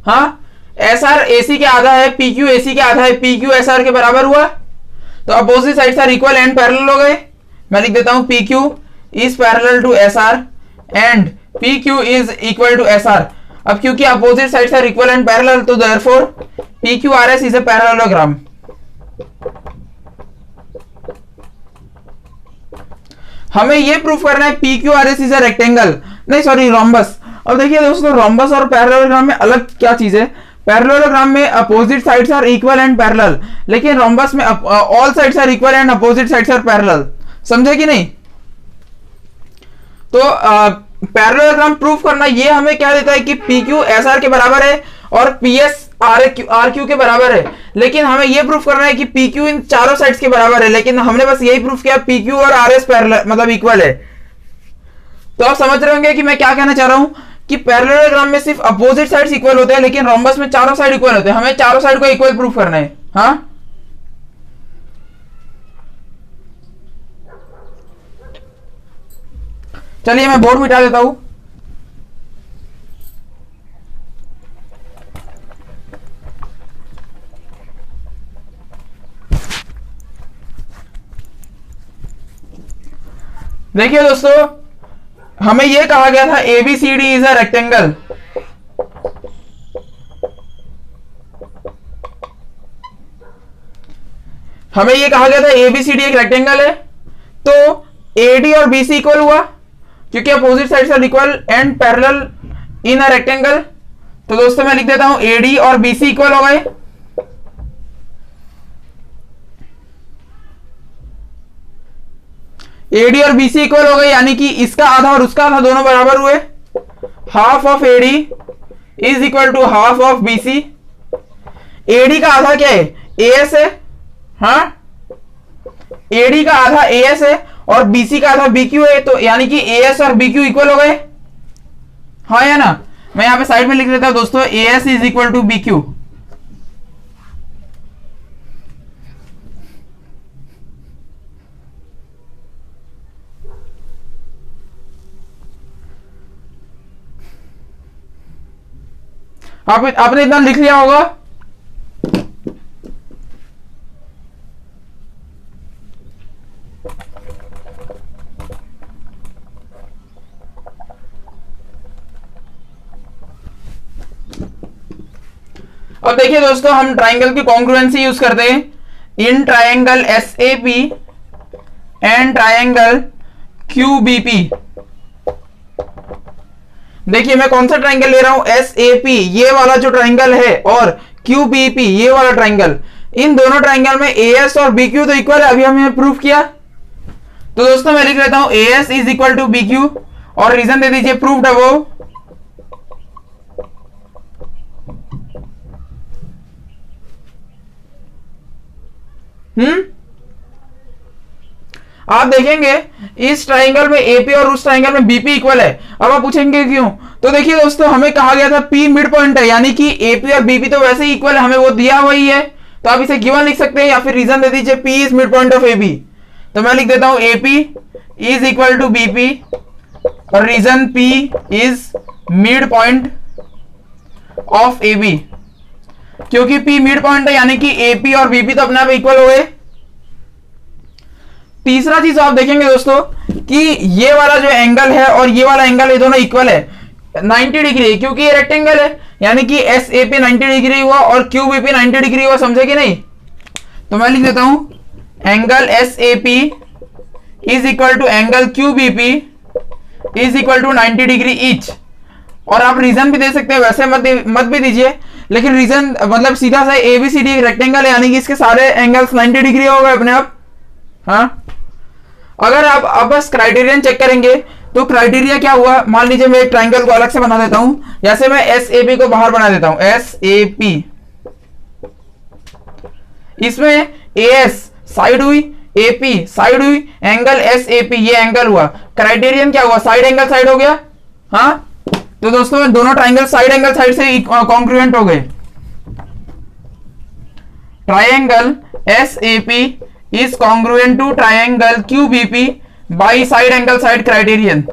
हाँ, SR AC के आधा है, PQ AC के आधा है, PQ SR के बराबर हुआ। तो opposite sides are equal and parallel हो गए। मैं लिख देता हूं PQ is parallel to SR and PQ is equal to SR। अब क्योंकि opposite sides are equal and parallel तो therefore PQRS is a parallelogram. हमें यह प्रूफ करना है PQRS इज अ रेक्टेंगल, नहीं सॉरी रोम्बस। अब देखिए दोस्तों, रोम्बस और पैरेललोग्राम में अलग क्या चीज है। पैरेललोग्राम में opposite sides are equal and parallel, लेकिन रोम्बस में all sides are equal and opposite sides are parallel. समझे कि नहीं? तो पैरेललोग्राम प्रूफ करना ये हमें क्या देता है कि PQ SR के बराबर है और PS RQ के बराबर है, लेकिन हमें ये प्रूफ करना है कि PQ इन चारों साइड्स के बराबर है, लेकिन हमने बस यही प्रूफ किया PQ और RS पैरेलल मतलब इक्वल है। तो आप समझ रहे होंगे कि मैं क्या कहना चाह रहा हूं कि पैरेललोग्राम में सिर्फ अपोजिट साइड्स इक्वल होते हैं, लेकिन रोम्बस में चारों साइड इक्वल होते हैं। हमें चारों साइड को इक्वल प्रूफ करना है। हाँ, चलिए मैं बोर्ड मिटा देता हूं। देखिए दोस्तों, हमें यह कहा गया था ABCD इज अ रेक्टेंगल। हमें यह कहा गया था ABCD एक रेक्टेंगल है, तो AD और BC इक्वल हुआ क्योंकि opposite sides are equal and parallel in a rectangle. तो दोस्तों मैं लिख देता हूं AD और BC इक्वल हो गए। AD और BC इक्वल हो गए, यानी कि इसका आधा और उसका आधा दोनों बराबर हुए। Half of AD is equal to half of BC। AD का आधा क्या है? AS है। हाँ, AD का आधा AS है और BC का आधा BQ है, तो यानी कि AS और BQ इक्वल हो गए। हाँ या ना? मैं यहां पे साइड में लिख देता हूं दोस्तों, AS is equal to BQ। आपने इतना लिख लिया होगा। अब देखिए दोस्तों, हम ट्राइंगल की कॉन्ग्रुएंसी यूज करते हैं in triangle SAP and triangle QBP। देखिए मैं कौन सा ट्राइंगल ले रहा हूं, SAP ये वाला जो ट्राइंगल है और QBP ये वाला ट्राइंगल। इन दोनों ट्राइंगल में AS और BQ तो इक्वल है, अभी हमने प्रूफ किया। तो दोस्तों मैं लिख लेता हूं AS is equal to BQ और रीजन दे दीजिए प्रूफ्ड अबव। आप देखेंगे इस ट्राइंगल में AP और उस ट्राइंगल में BP इक्वल है। अब आप पूछेंगे क्यों? तो देखिए दोस्तों, हमें कहा गया था P मिड पॉइंट है, यानी कि AP और BP तो वैसे ही इक्वल है, हमें वो दिया हुआ ही है। तो आप इसे गिवन लिख सकते हैं या फिर रीजन दे दीजिए P is mid point of AB। तो मैं लिख देता हूं AP is equal to BP और reason P is mid point of AB। क्योंकि P मिड पॉइंट है, यानी कि AP और BP तो अपने आप इक्वल हो गए। तीसरा चीज आप देखेंगे दोस्तों कि ये वाला जो एंगल है और ये वाला एंगल, ये दोनों इक्वल है 90 डिग्री, क्योंकि ये रेक्टेंगल है, यानी कि SAP 90 डिग्री हुआ और QBP 90 डिग्री हुआ। समझे कि नहीं? तो मैं लिख देता हूं angle SAP is equal to angle QBP is equal to 90 degree each. और आप रीजन भी दे सकते हैं, वैसे मत भी दीजिए, लेकिन रीजन मतलब सीधा सा ABCD रेक्टेंगल है, यानी कि इसके सारे एंगल्स 90 डिग्री हो गए अपने आप। हाँ, अगर आप बस क्राइटेरियन चेक करेंगे तो क्राइटेरिया क्या हुआ, मान लीजिए मैं एक ट्राइंगल को अलग से बना देता हूं, जैसे मैं SAP को बाहर बना देता हूं, SAP, इसमें AS साइड हुई, AP साइड हुई, एंगल SAP ये एंगल हुआ। क्राइटेरियन क्या हुआ? साइड एंगल साइड हो गया। हाँ, तो दोस्तों दोनों ट्राइंगल साइड एंगल साइड से कॉन्ग्रुएंट हो गए। Triangle SAP is congruent to triangle QBP by side angle side criterion।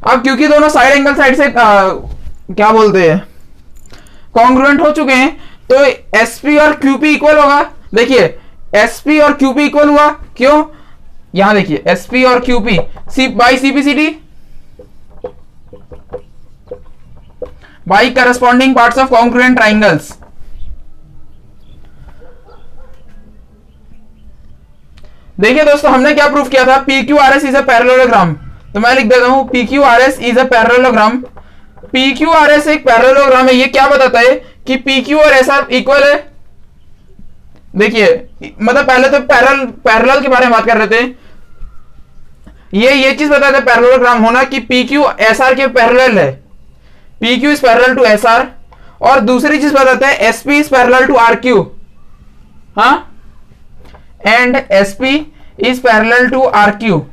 अब क्योंकि दोनों साइड एंगल साइड से क्या बोलते हैं कॉन्ग्रुएंट हो चुके हैं, तो SP और QP इक्वल होगा। देखिए SP और QP इक्वल हुआ, क्यों? यहां देखिए SP और QP by CPCD by corresponding parts of congruent triangles। देखिए दोस्तों, हमने क्या प्रूफ किया था? PQRS is a parallelogram. तो मैं लिख देता हूं PQRS is a parallelogram P Q R S एक पैरेललोग्राम है, ये क्या बताता है कि पी क्यू और एस आर इक्वल है। देखिए मतलब पहले तो पैरेलल के बारे में बात कर रहे थे, ये चीज बताता है पैरेललोग्राम होना कि पी क्यू एस आर के पैरेलल है, P Q is parallel to S R. और दूसरी चीज बताता है S P is parallel to R Q, हाँ, and S P is parallel to R Q.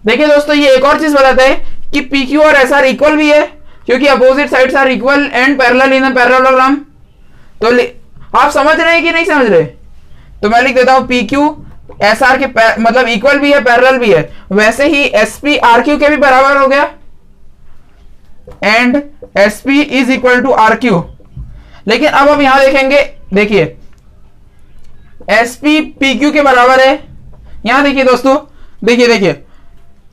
देखिए दोस्तों ये एक और चीज बताता है कि पी क्यू और एस आर इक्वल भी है क्योंकि opposite sides are equal and parallel in a parallelogram. तो आप समझ रहे हैं कि नहीं समझ रहे? तो मैं लिख देता हूं पी क्यू एस आर के मतलब इक्वल भी है, पैरेलल भी है। वैसे ही एस पी आर क्यू के भी बराबर हो गया and S P is equal to R Q. लेकिन अब हम यहां देखेंगे, देखिए एस पी पी क्यू के बराबर है। यहां देखिए दोस्तों, देखिए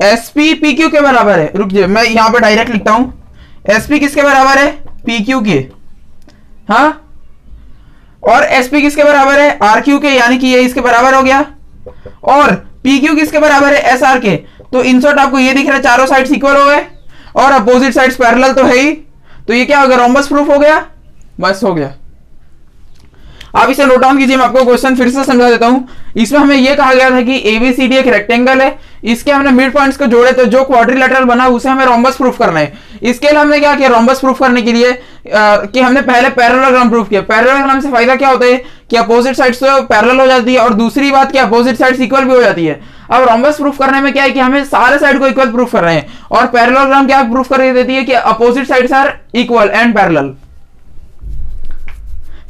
एस पी पी क्यू के बराबर है। रुकिए मैं यहां पे डायरेक्ट लिखता हूं, एस पी किसके बराबर है? पी क्यू के, हाँ, और एस पी किसके बराबर है? आर क्यू के, यानी कि ये इसके बराबर हो गया। और पी क्यू किसके बराबर है? एस आर के। तो इन शॉर्ट आपको ये दिख रहा है चारों साइड्स इक्वल हो गए और अपोजिट साइड्स पैरेलल तो है ही, तो ये क्या हो गया? रोम्बस प्रूफ हो गया, बस हो गया। आप इसे नोट डाउन कीजिए, मैं आपको क्वेश्चन फिर से समझा देता हूं। इसमें हमें यह कहा गया था कि एबीसीडी एक रेक्टेंगल है, इसके हमने मिड पॉइंट्स को जोड़े तो जो क्वाड्रिलेटरल बना उसे हमें रोम्बस प्रूफ करना है। इसके लिए हमने क्या किया? रोम्बस प्रूफ करने के लिए कि हमने पहले पैरेललोग्राम प्रूफ किया। पैरेललोग्राम से फायदा क्या होता है कि अपोजिट साइड्स तो पैरेलल हो जाती है और दूसरी बात कि अपोजिट साइड्स इक्वल भी हो जाती है। अब रोम्बस प्रूफ करने में क्या है कि हमें सारे साइड को इक्वल प्रूफ कर रहे हैं और पैरेललोग्राम क्या प्रूफ कर देती है कि opposite sides are equal and parallel.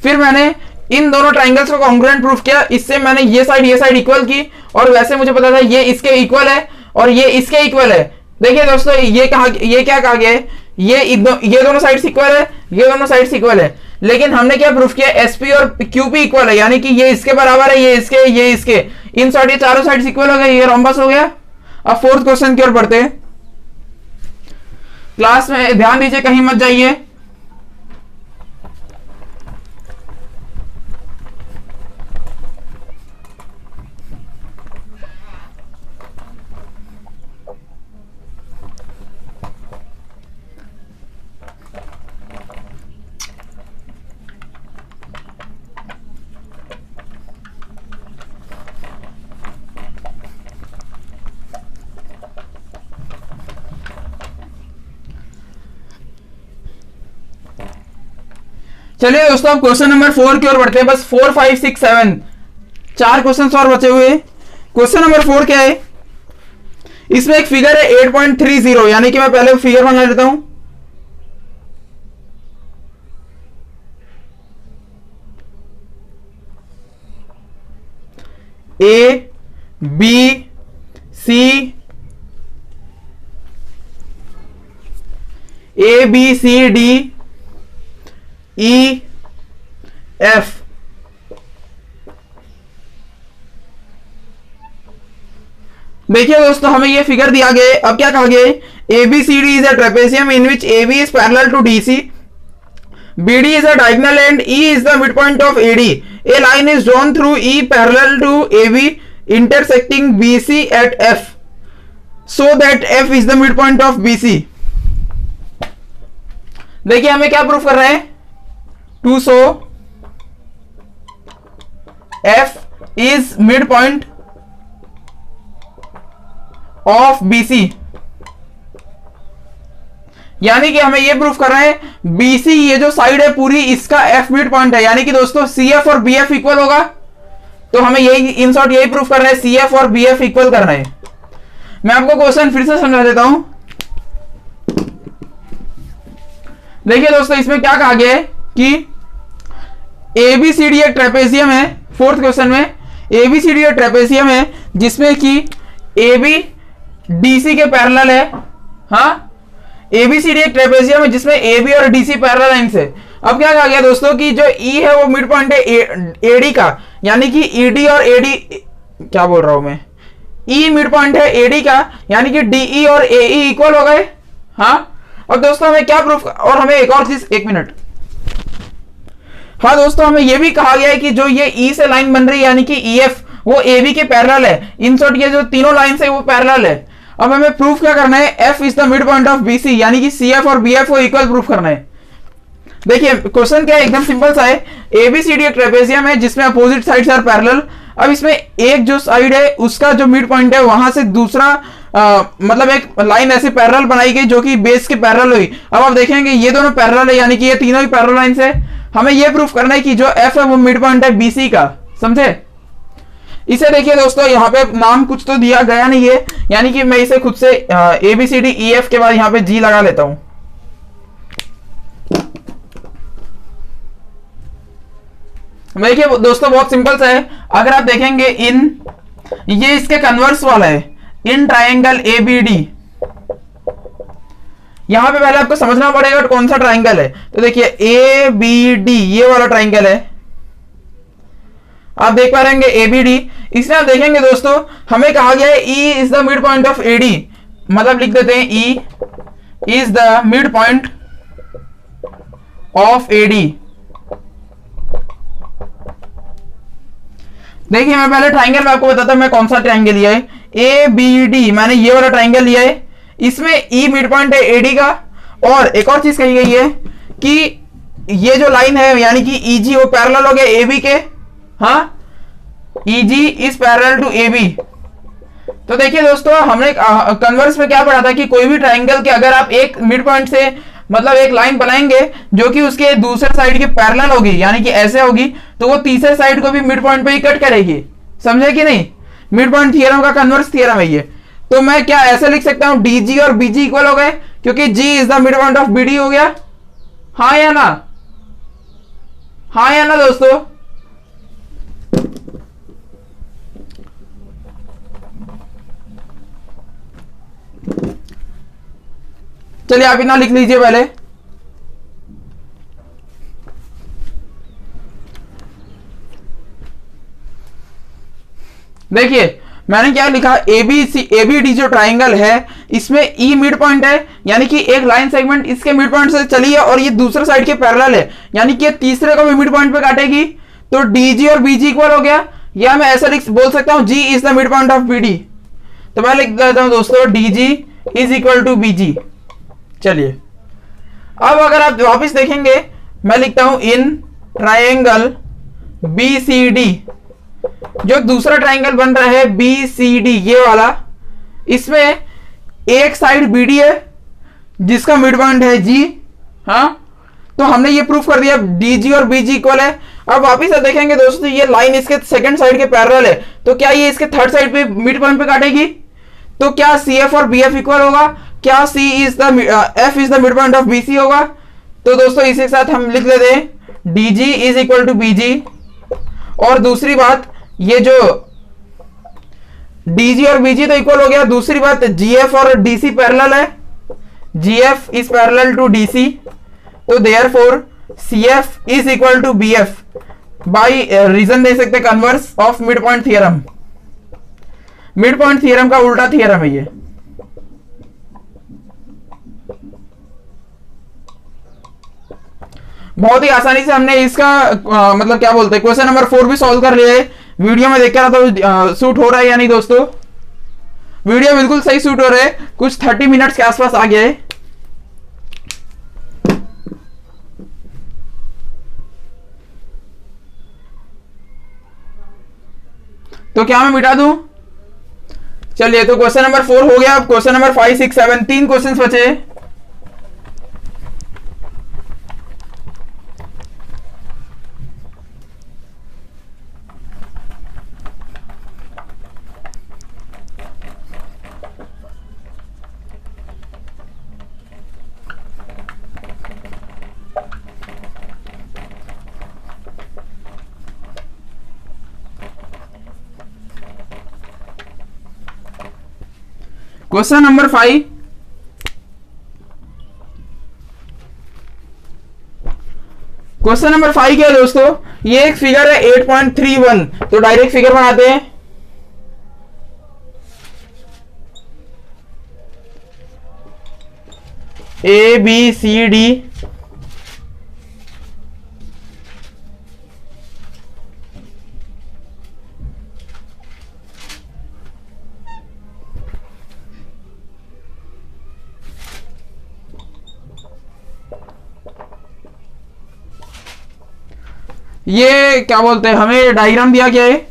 फिर मैंने इन दोनों ट्राइंगल्स को कॉन्ग्रुएंट प्रूफ किया, इससे मैंने ये साइड इक्वल की और वैसे मुझे पता था ये इसके इक्वल है और ये इसके इक्वल है। देखिए दोस्तों ये क्या कहा गया है? ये दोनों साइड्स इक्वल है, ये दोनों साइड्स इक्वल है, लेकिन हमने क्या प्रूफ किया? एसपी और क्यूपी इक्वल है, यानी कि ये इसके बराबर है, ये इसके इन साइड ये चारों साइड्स इक्वल हो गए, ये रोम्बस हो गया। अब फोर्थ क्वेश्चन की ओर बढ़ते हैं। क्लास में ध्यान दीजिए, कहीं मत जाइए। चलिए दोस्तों अब क्वेश्चन नंबर 4 की ओर बढ़ते हैं। बस 4, 5, 6, 7 4 क्वेश्चन और बचे हुए। क्वेश्चन नंबर 4 क्या है? इसमें एक फिगर है 8.30, यानी कि मैं पहले फिगर बना लेता हूं। A B C D E F. देखिए दोस्तों हमें ये फिगर दिया गया। अब क्या कहा गया? ABCD is a trapezium in which AB is parallel to DC, BD is a diagonal and E is the midpoint of AD. A line is drawn through E parallel to AB intersecting BC at F so that F is the midpoint of BC. देखिए हमें क्या proof कर रहे हैं? To show F is midpoint of BC, यानी कि हमें ये प्रूफ कर रहे हैं BC ये जो साइड है पूरी इसका F मिड पॉइंट है, यानी कि दोस्तों CF और BF इक्वल होगा। तो हमें यही इन शॉर्ट यही प्रूफ करना है, CF और BF इक्वल करना है। मैं आपको क्वेश्चन फिर से समझा देता हूं। देखिए दोस्तों इसमें क्या कहा गया है कि ABCD एक ट्रेपेजियम है। फोर्थ क्वेश्चन में ABCD एक ट्रेपेजियम है जिसमें कि AB DC के पैरेलल है। हाँ, ABCD एक ट्रेपेजियम है जिसमें AB और DC पैरेलल लाइंस है। अब क्या कहा गया दोस्तों कि जो E है वो मिड पॉइंट है AD का, यानी कि ED और AD, क्या बोल रहा हूं मैं, E मिड पॉइंट है AD का, यानी कि DE और AE इक्वल हो गए। हाँ, और दोस्तों हमें क्या प्रूफ, और हमें एक और चीज, एक मिनट, हाँ दोस्तों हमें यह भी कहा गया है कि जो ये E से लाइन बन रही है यानी कि EF वो AB के पैरेलल है। इन शॉर्ट ये जो तीनों लाइन है वो पैरेलल है। अब हमें प्रूफ क्या करना है, F is the mid point of BC, यानी कि सी एफ और बी एफ को इक्वल प्रूफ करना है। देखिए क्वेश्चन क्या है, एकदम सिंपल सा है। एबीसीडी एक ट्रेपेजियम है जिसमें अपोजिट साइड्स आर पैरेलल। अब इसमें एक जो साइड है उसका जो मिड पॉइंट है वहां से दूसरा मतलब एक लाइन ऐसे पैरेलल बनाई गई जो कि बेस के पैरेलल हुई। अब आप देखेंगे ये दोनों पैरेलल है, यानी कि ये तीनों ही पैरेलल लाइन है। हमें ये प्रूफ करना है कि जो एफ है वो मिड पॉइंट है बीसी का, समझे। इसे देखिए दोस्तों, यहाँ पे नाम कुछ तो दिया गया नहीं है, यानी कि मैं इसे खुद से A B C D E F के बाद यहाँ पे जी लगा लेता हूं। देखिए दोस्तों बहुत सिंपल सा है। अगर आप देखेंगे इन, ये इसके कन्वर्स वाला है, in triangle A B D. यहां पे पहले आपको समझना पड़ेगा कौन सा ट्राइंगल है। तो देखिए ए बी डी ये वाला ट्राइंगल है, आप देख पा रहे ए बी डी। इसमें आप देखेंगे दोस्तों हमें कहा गया है E is the mid point of A D, मतलब लिख देते हैं E is the mid point of A D. देखिए मैं पहले ट्राइंगल में आपको बताता हूं मैं कौन सा ट्राइंगल लिया है। ए बी डी मैंने ये वाला ट्राइंगल लिया है, इसमें ई मिड पॉइंट है एडी का। और एक और चीज कही गई है कि ये जो लाइन है यानी कि ईजी वो पैरेलल हो गया ए बी के। हाँ, EG is parallel to A B. तो देखिए दोस्तों हमने कन्वर्स में क्या पढ़ा था कि कोई भी ट्राइंगल के अगर आप एक मिड पॉइंट से मतलब एक लाइन बनाएंगे जो कि उसके दूसरे साइड के पैरेलल होगी, यानी कि ऐसे होगी, तो वो तीसरे साइड को भी मिड पॉइंट पे ही कट करेगी, समझे कि नहीं। मिड पॉइंट थियरम का कन्वर्स थियरम है ये। तो मैं क्या ऐसे लिख सकता हूं डीजी और बीजी इक्वल हो गए क्योंकि G is the mid point of BD हो गया। हाँ या ना, हाँ या ना दोस्तों। चलिए आप इतना लिख लीजिए पहले। देखिए मैंने क्या लिखा, एबीडी जो ट्राइंगल है इसमें ई मिड पॉइंट है, यानी कि एक लाइन सेगमेंट इसके मिड पॉइंट से चली है और ये दूसरे साइड के पैरेलल है, यानी कि तीसरे को भी मिड पॉइंट पे काटेगी। तो डीजी और बीजी इक्वल हो गया, या मैं ऐसा बोल सकता हूं G is the mid point of BD. तो मैं लिख देता हूं दोस्तों DG is equal to BG. चलिए अब अगर आप वापिस देखेंगे मैं लिखता हूं in triangle B C D, जो दूसरा ट्राइंगल बन रहा है बी सी डी ये वाला, इसमें एक साइड बी डी है जिसका मिड पॉइंट है जी। हाँ, तो हमने ये प्रूफ कर दिया डी जी और बी जी इक्वल है। अब वापिस से देखेंगे दोस्तों ये लाइन इसके सेकंड साइड के पैरेलल है, तो क्या ये इसके थर्ड साइड पे मिड पॉइंट पे काटेगी। तो क्या सी एफ और बी एफ इक्वल होगा, क्या C is the F is the mid point of B C होगा। तो दोस्तों इसी के साथ हम लिख लेते हैं D G is equal to B G. और दूसरी बात ये जो डीजी और बीजी तो इक्वल हो गया, दूसरी बात जीएफ और डीसी पैरेलल है, GF is parallel to DC, तो therefore CF is equal to BF by reason दे सकते converse of mid point theorem. Mid point theorem का उल्टा थियरम है ये। बहुत ही आसानी से हमने इसका मतलब क्या बोलते हैं क्वेश्चन नंबर 4 भी सॉल्व कर लिया है। वीडियो में देख रहा था शूट हो रहा है या नहीं दोस्तों, वीडियो बिल्कुल सही शूट हो रहा है, कुछ 30 मिनट्स के आसपास आ गया है। तो क्या मैं मिटा दूं। चलिए तो क्वेश्चन नंबर 4 हो गया। अब क्वेश्चन नंबर 5, 6, 7 3 क्वेश्चंस बचे। क्वेश्चन नंबर 5, क्वेश्चन नंबर 5 क्या है दोस्तों, ये एक फिगर है 8.31। तो डायरेक्ट फिगर बनाते हैं। ए बी सी डी ये क्या बोलते हैं, हमें डायग्राम दिया गया है।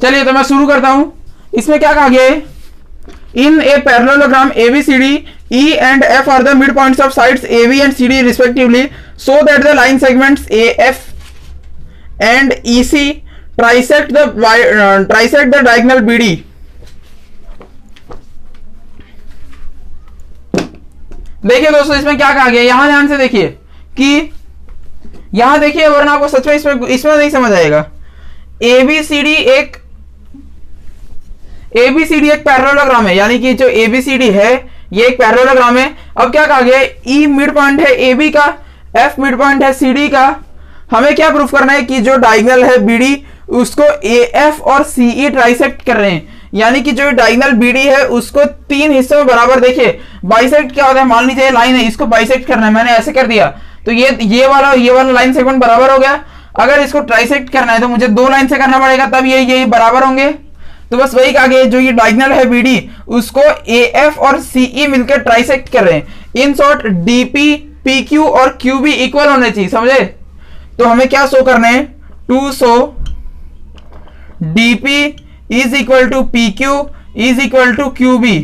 चलिए तो मैं शुरू करता हूं। इसमें क्या कहा गया है, in a parallelogram ABCD E and F are the midpoints of sides AB and CD respectively, so that the line segments AF and EC trisect the diagonal BD. देखिए दोस्तों इसमें क्या कहा गया, यहां ध्यान से देखिए कि यहां देखिए, वरना आपको सच में इसमें नहीं समझ आएगा। ABCD एक पैरेललोग्राम है, यानी कि जो ABCD है ये एक पैरेललोग्राम है। अब क्या कहा गया, E मिड पॉइंट है AB का, F मिड पॉइंट है CD का। हमें क्या प्रूफ करना है कि जो डायगोनल है BD उसको AF और CE ट्राइसेक्ट कर रहे हैं, यानी कि जो डायगोनल BD है उसको 3 हिस्सों में बराबर, देखिए बाइसेक्ट क्या होता है, मान लीजिए लाइन है, इसको बाइसेक्ट करना है, मैंने ऐसे कर दिया तो ये वाला लाइन सेगमेंट बराबर हो गया। अगर इसको ट्राइसेक्ट करना है तो मुझे 2 लाइन से करना पड़ेगा, तब ये बराबर होंगे। तो बस वही कहा गया, जो ये डायगोनल है BD उसको AF और CE मिलकर ट्राइसेक्ट कर रहे हैं। इन शॉर्ट DP PQ और QB इक्वल होने चाहिए, समझे। तो हमें क्या शो करना है, to show DP is equal to PQ is equal to QB।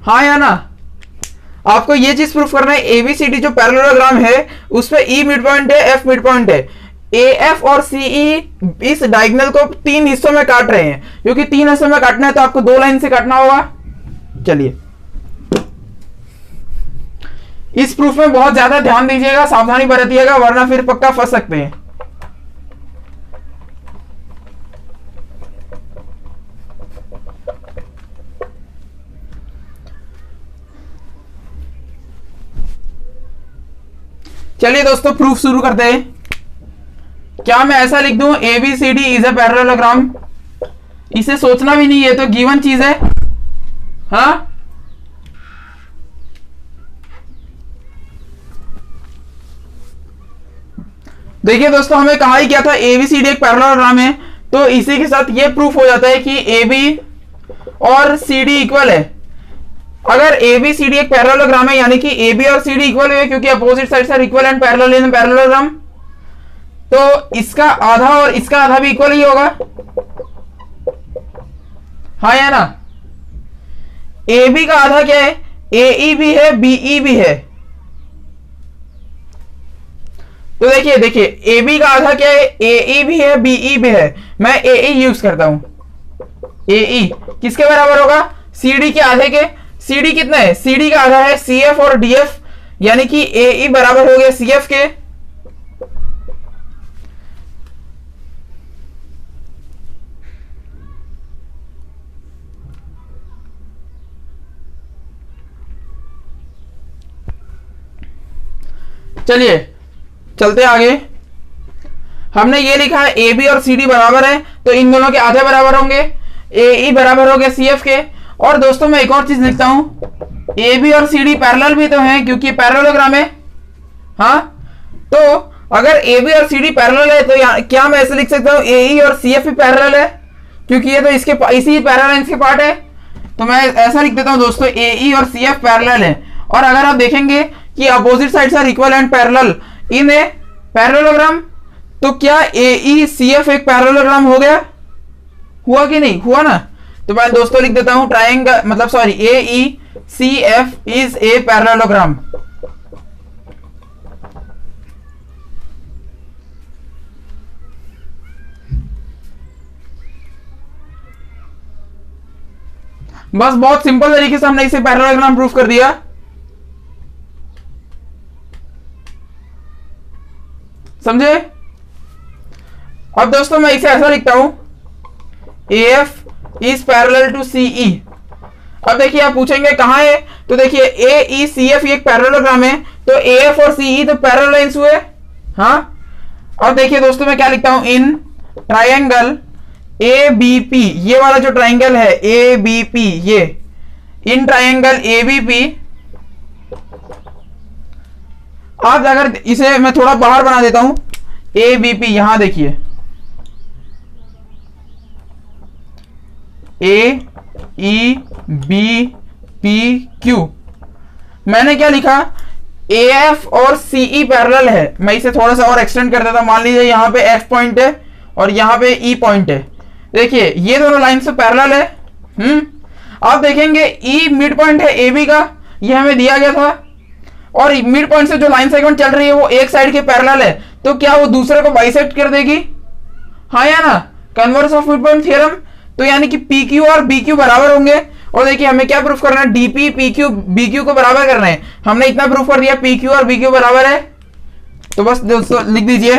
हाँ या ना, आपको ये चीज प्रूफ करना है, ABCD जो पैरेललोग्राम है उसमें E मिड पॉइंट है, F मिड पॉइंट है, AF और CE इस डायगोनल को 3 हिस्सों में काट रहे हैं, क्योंकि 3 हिस्सों में काटना है तो आपको 2 लाइन से काटना होगा। चलिए इस प्रूफ में बहुत ज्यादा ध्यान दीजिएगा, सावधानी बरतिएगा, वरना फिर पक्का फंस सकते हैं। चलिए दोस्तों प्रूफ शुरू करते हैं। क्या मैं ऐसा लिख दूं, ABCD इज अ पैरेललोग्राम, इसे सोचना भी नहीं है, तो गिवन चीज है। हाँ देखिए दोस्तों, हमें कहा ही क्या था, ABCD एक पैरेललोग्राम है, तो इसी के साथ ये प्रूफ हो जाता है कि AB और CD इक्वल है। अगर ABCD एक पैरेललोग्राम है, यानी कि AB और CD इक्वल है, क्योंकि opposite sides are equal and parallel in parallelogram, तो इसका आधा और इसका आधा भी इक्वल ही होगा। हाँ या ना, AB का आधा क्या है, AE भी है BE भी है। तो देखिए AB का आधा क्या है, AE भी है BE भी है, मैं AE यूज करता हूं। AE किसके बराबर होगा, CD के आधे के। CD कितना है, CD का आधा है CF और DF, यानी कि AE बराबर हो गया CF के। चलिए चलते आगे। हमने ये लिखा है AB और CD बराबर है, तो इन दोनों के आधे बराबर होंगे, AE बराबर हो गया CF के। और दोस्तों मैं एक और चीज लिखता हूं, AB और CD पैरेलल भी तो हैं, क्योंकि पैरेललोग्राम है। हाँ तो अगर AB और CD पैरेलल है तो क्या मैं ऐसे लिख सकता हूं, AE और CF भी पैरेलल है, क्योंकि ये तो इसी पैरेलल के पार्ट है। तो मैं ऐसा लिख देता हूं दोस्तों, AE और CF पैरेलल है। और अगर आप देखेंगे कि opposite sides are equal and parallel in a parallelogram, तो क्या AECF एक पैरेललोग्राम हो गया, हुआ कि नहीं हुआ ना। तो मैं दोस्तों लिख देता हूं ट्रायंगल, मतलब sorry, AECF is a parallelogram. बस बहुत सिंपल तरीके से हमने इसे पैरेललोग्राम प्रूफ कर दिया। समझे। अब दोस्तों मैं इसे ऐसा लिखता हूं, AF is parallel to CE। अब देखिए आप पूछेंगे कहां है, तो देखिए AECF एक पैरेललोग्राम है, तो AF और CE तो पैरेलल लाइंस हुए। हाँ अब देखिए दोस्तों मैं क्या लिखता हूं, इन ट्रायंगल ABP, ये वाला जो ट्रायंगल है ABP, ये इन ट्रायंगल ABP। आप अगर इसे मैं थोड़ा बाहर बना देता हूं, ABP, यहां देखिए AEBPQ, मैंने क्या लिखा, AF और CE पैरेलल है। मैं इसे थोड़ा सा और एक्सटेंड कर देता हूं। मान लीजिए यहां पे F पॉइंट है और यहां पे E पॉइंट है। देखिए ये दोनों लाइन से पैरेलल है। आप देखेंगे E मिड पॉइंट है AB का, ये हमें दिया गया था, और मिड पॉइंट से जो लाइन सेगमेंट चल रही है वो एक साइड के पैरेलल है, तो क्या वो दूसरे को बाइसेक्ट कर देगी? हाँ या ना? Converse of mid point theorem. तो यानी कि PQ और BQ बराबर होंगे। और देखिए हमें क्या प्रूफ करना है, DP PQ BQ को बराबर करना है। हमने इतना प्रूफ कर दिया, PQ और BQ बराबर है। तो बस दोस्तों लिख दीजिए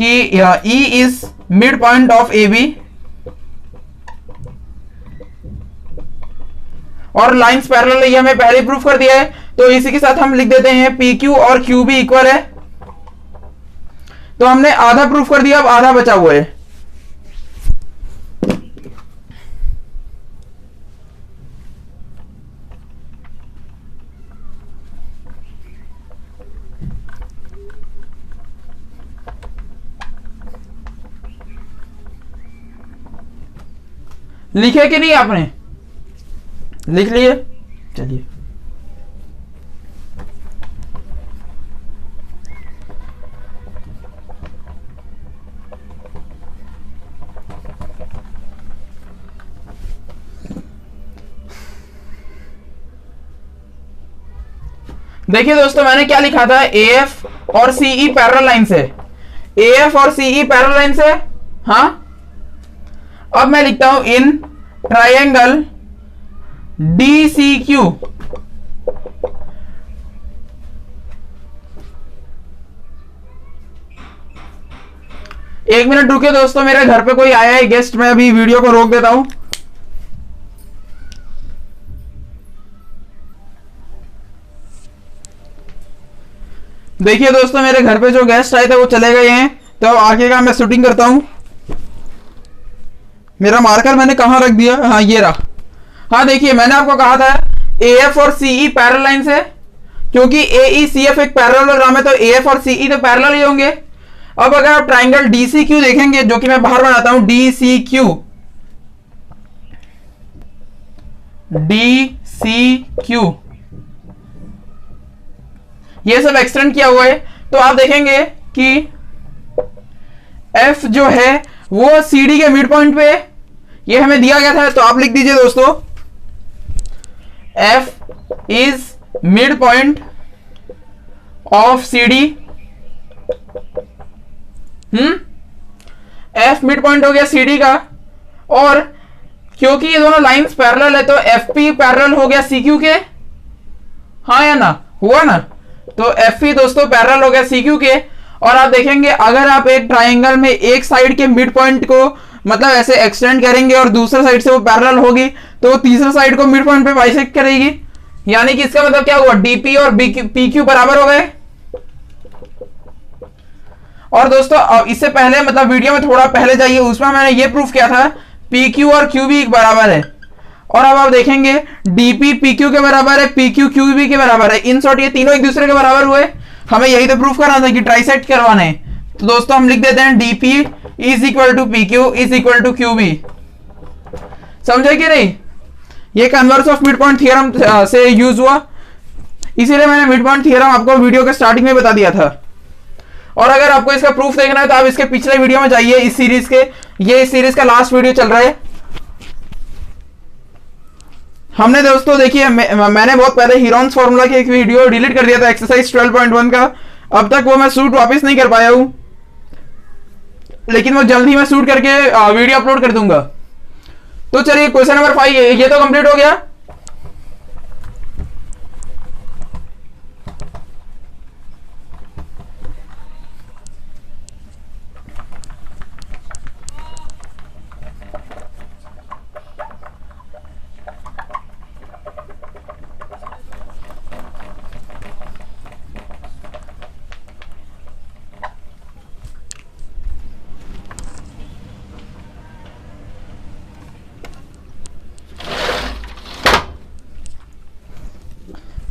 कि E is mid point of AB, और लाइंस पैरेलल है, ये हमें पहले प्रूफ कर दिया है। तो इसी के साथ हम लिख देते हैं PQ और QB इक्वल है। तो हमने आधा प्रूफ कर दिया, अब आधा बचा हुआ है। लिखे कि नहीं आपने? लिख लिए? चलिए देखिए दोस्तों, मैंने क्या लिखा था, AF और CE पैरेलल लाइन से, AF और CE पैरेलल लाइन से। हाँ, अब मैं लिखता हूं इन ट्रायंगल DCQ, एक मिनट रुके दोस्तों, मेरे घर पे कोई आया है गेस्ट, मैं अभी वीडियो को रोक देता हूं। देखिए दोस्तों, मेरे घर पे जो गेस्ट आए थे वो चले गए हैं, तो अब आगे का मैं शूटिंग करता हूं। मेरा मार्कर मैंने कहां रख दिया? हाँ ये रहा। हाँ देखिए, मैंने आपको कहा था AF और CE पैरेलल लाइन से, क्योंकि AECF एक पैरेललोग्राम है, तो AF और CE तो पैरेलल ही होंगे। अब अगर आप ट्राइंगल DCQ देखेंगे, जो कि मैं बाहर बनाता हूं, DCQ, ये सब एक्सटेंड किया हुआ है, तो आप देखेंगे कि F जो है वो CD के मिड पॉइंट पे, ये हमें दिया गया था। तो आप लिख दीजिए दोस्तों, F is mid point of CD। F mid point हो गया CD का, और क्योंकि ये दोनों लाइंस पैरेलल है तो FP पैरेलल हो गया CQ के। हाँ या ना? हुआ ना? तो FP दोस्तों पैरेलल हो गया CQ के। और आप देखेंगे अगर आप एक ट्राइंगल में एक साइड के मिड पॉइंट को मतलब ऐसे एक्सटेंड करेंगे और दूसरे साइड से वो पैरेलल होगी, तो वो तीसरे साइड को मिड पॉइंट पे बाइसेक्ट करेगी। यानी कि इसका मतलब क्या हुआ, DP और PQ बराबर हो गए। और दोस्तों इससे पहले मतलब वीडियो में थोड़ा पहले जाइए, उसमें मैंने ये प्रूफ किया था PQ और QB बराबर है। और अब आप देखेंगे DP PQ के बराबर है, PQ QB के बराबर है। इन शॉर्ट ये तीनों एक दूसरे के बराबर हुए। हमें यही तो प्रूफ करना था कि ट्राइसेक्ट करवाने। तो दोस्तों हम लिख देते हैं DP is equal to PQ is equal to QB। समझे कि नहीं? ये converse of mid point theorem से यूज हुआ, इसीलिए मैंने मिड पॉइंट थ्योरम आपको वीडियो के स्टार्टिंग में बता दिया था। और अगर आपको इसका प्रूफ देखना है तो आप इसके पिछले वीडियो में जाइए, इस सीरीज के, ये इस सीरीज का लास्ट वीडियो चल रहा है। हमने दोस्तों देखिए मैंने बहुत पहले हीरोन्स फॉर्मूला की एक वीडियो डिलीट कर दिया था, एक्सरसाइज 12.1 का। अब तक वो मैं शूट वापस नहीं कर पाया हूं, लेकिन वो जल्द ही मैं शूट करके वीडियो अपलोड कर दूंगा। तो चलिए क्वेश्चन नंबर 5 ये तो कंप्लीट हो गया।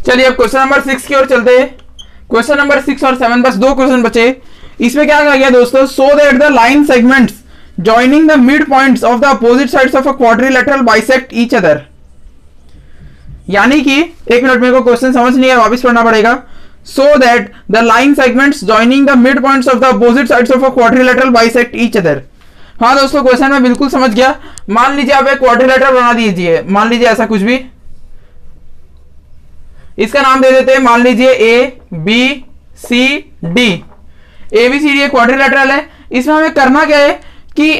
चलिए अब क्वेश्चन नंबर 6 की ओर चलते हैं। क्वेश्चन नंबर 6 और 7, बस 2 क्वेश्चन बचे। इसमें क्या कहा गया दोस्तों, so that the line segments joining the mid points of the opposite sides of a quadrilateral bisect each other. यानी कि एक मिनट, मेरे को क्वेश्चन समझ नहीं है, वापस पढ़ना पड़ेगा। So that the line segments joining the mid points of the opposite sides of a quadrilateral bisect each other. हाँ दोस्तों, क्वेश्चन मैं बिल्कुल समझ गया। मान लीजिए आप एक क्वाड्रिलेटरल बना दीजिए, मान लीजिए ऐसा कुछ भी, इसका नाम दे देते हैं, मान लीजिए A B C D. A B C D quadrilateral है। इसमें हमें करना क्या है कि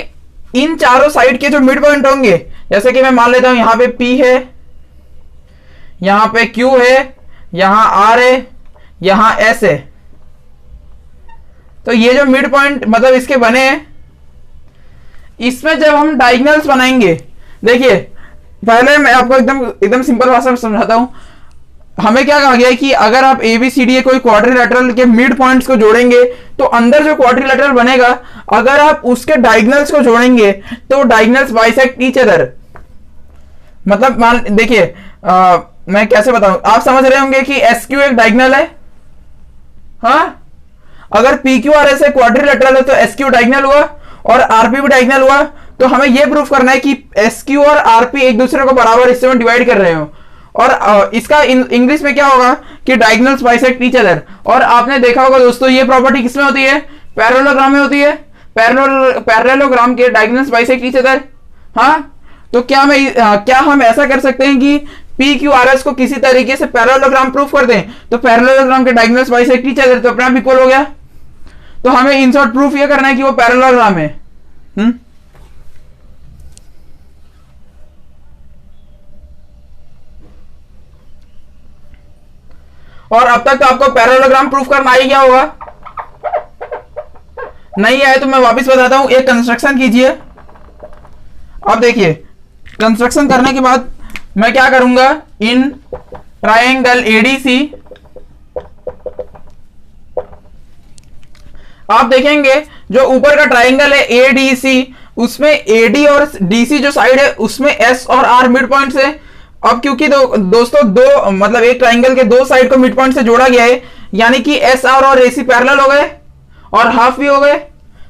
इन चारों साइड के जो मिड पॉइंट होंगे, जैसे कि मैं मान लेता हूं यहां पे P है, यहां पे Q है, यहां R है, यहां S है। तो ये जो मिड पॉइंट मतलब इसके बने हैं, इसमें जब हम डायगोनल्स बनाएंगे, देखिए पहले मैं आपको एकदम सिंपल भाषा में समझाता हूं। हमें क्या कहा गया है कि अगर आप ABCD कोई क्वाड्रिलेटरल के मिड पॉइंट्स को जोड़ेंगे तो अंदर जो क्वाड्रिलेटरल बनेगा, अगर आप उसके डायगोनल्स को जोड़ेंगे तो डायगोनल्स बाइसेक्ट ईच अदर। मतलब मान देखिए, मैं कैसे बताऊं, आप समझ रहे होंगे कि SQ एक डायगोनल है। हाँ, अगर PQRS एक क्वाड्रिलेटरल है तो SQ डायगोनल हुआ और RP भी डायगोनल हुआ। तो हमें यह प्रूफ करना है कि SQ और RP एक दूसरे को बराबर हिस्से में डिवाइड कर रहे हो। और इसका इंग्लिश में क्या होगा कि डायगोनल्स बाइसेक्ट ईच अदर। और आपने देखा होगा दोस्तों, ये प्रॉपर्टी किसमें होती है, पैरेललोग्राम में होती है। पैरेललोग्राम के डायगोनल्स बाइसेक्ट ईच अदर। हाँ, तो क्या हम ऐसा कर सकते हैं कि PQRS को किसी तरीके से पैरेललोग्राम प्रूफ कर दें, तो पैरेललोग्राम के डायगोनल्स बाइसेक्ट ईच अदर, तो अपने आप इक्वल हो गया। तो हमें इन शॉर्ट प्रूफ ये करना है कि वो पैरेललोग्राम है। और अब तक तो आपको पैरेललोग्राम प्रूफ करना ही क्या होगा, नहीं आए तो मैं वापस बताता हूं। एक कंस्ट्रक्शन कीजिए। अब देखिए, कंस्ट्रक्शन करने के बाद मैं क्या करूंगा, इन ट्रायंगल ADC आप देखेंगे जो ऊपर का ट्रायंगल है ADC, उसमें AD और DC जो साइड है उसमें S और R मिड पॉइंट्स है। अब क्योंकि दोस्तों दो मतलब एक ट्रायंगल के दो साइड को मिड पॉइंट से जोड़ा गया है, यानी कि SR और AC पैरेलल हो गए और हाफ भी हो गए।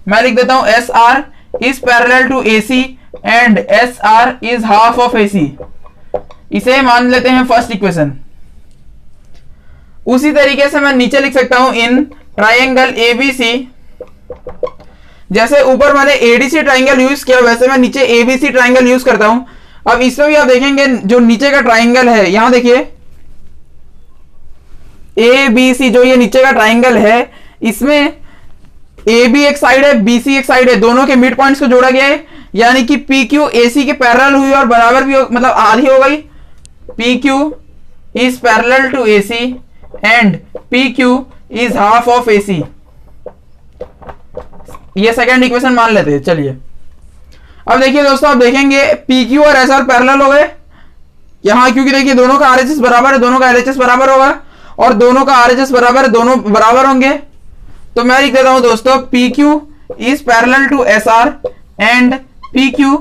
मैं लिख देता हूं SR is parallel to AC and SR is half of AC। इसे मान लेते हैं फर्स्ट इक्वेशन। उसी तरीके से मैं नीचे लिख सकता हूं इन ट्रायंगल ABC। जैसे ऊपर मैंने ADC ट्रायंगल यूज किया, वैसे मैं नीचे ABC ट्रायंगल यूज करता हूं। अब इसमें भी आप देखेंगे जो नीचे का ट्रायंगल है, यहां देखिए ABC जो ये नीचे का ट्रायंगल है, इसमें AB एक साइड है, BC एक साइड है, दोनों के मिड पॉइंट्स को जोड़ा गया है, यानी कि PQ AC के पैरेलल हुई और बराबर भी मतलब आधी हो गई। PQ is parallel to AC and PQ is half of AC। ये सेकंड इक्वेशन मान लेते हैं। चलिए अब देखिए दोस्तों, आप देखेंगे PQ और SR पैरेलल हो गए यहां, क्योंकि देखिए दोनों का RHS बराबर है, दोनों का LHS बराबर होगा और दोनों का RHS बराबर है, दोनों बराबर होंगे। तो मैं लिख देता हूं दोस्तों, PQ is parallel to SR and PQ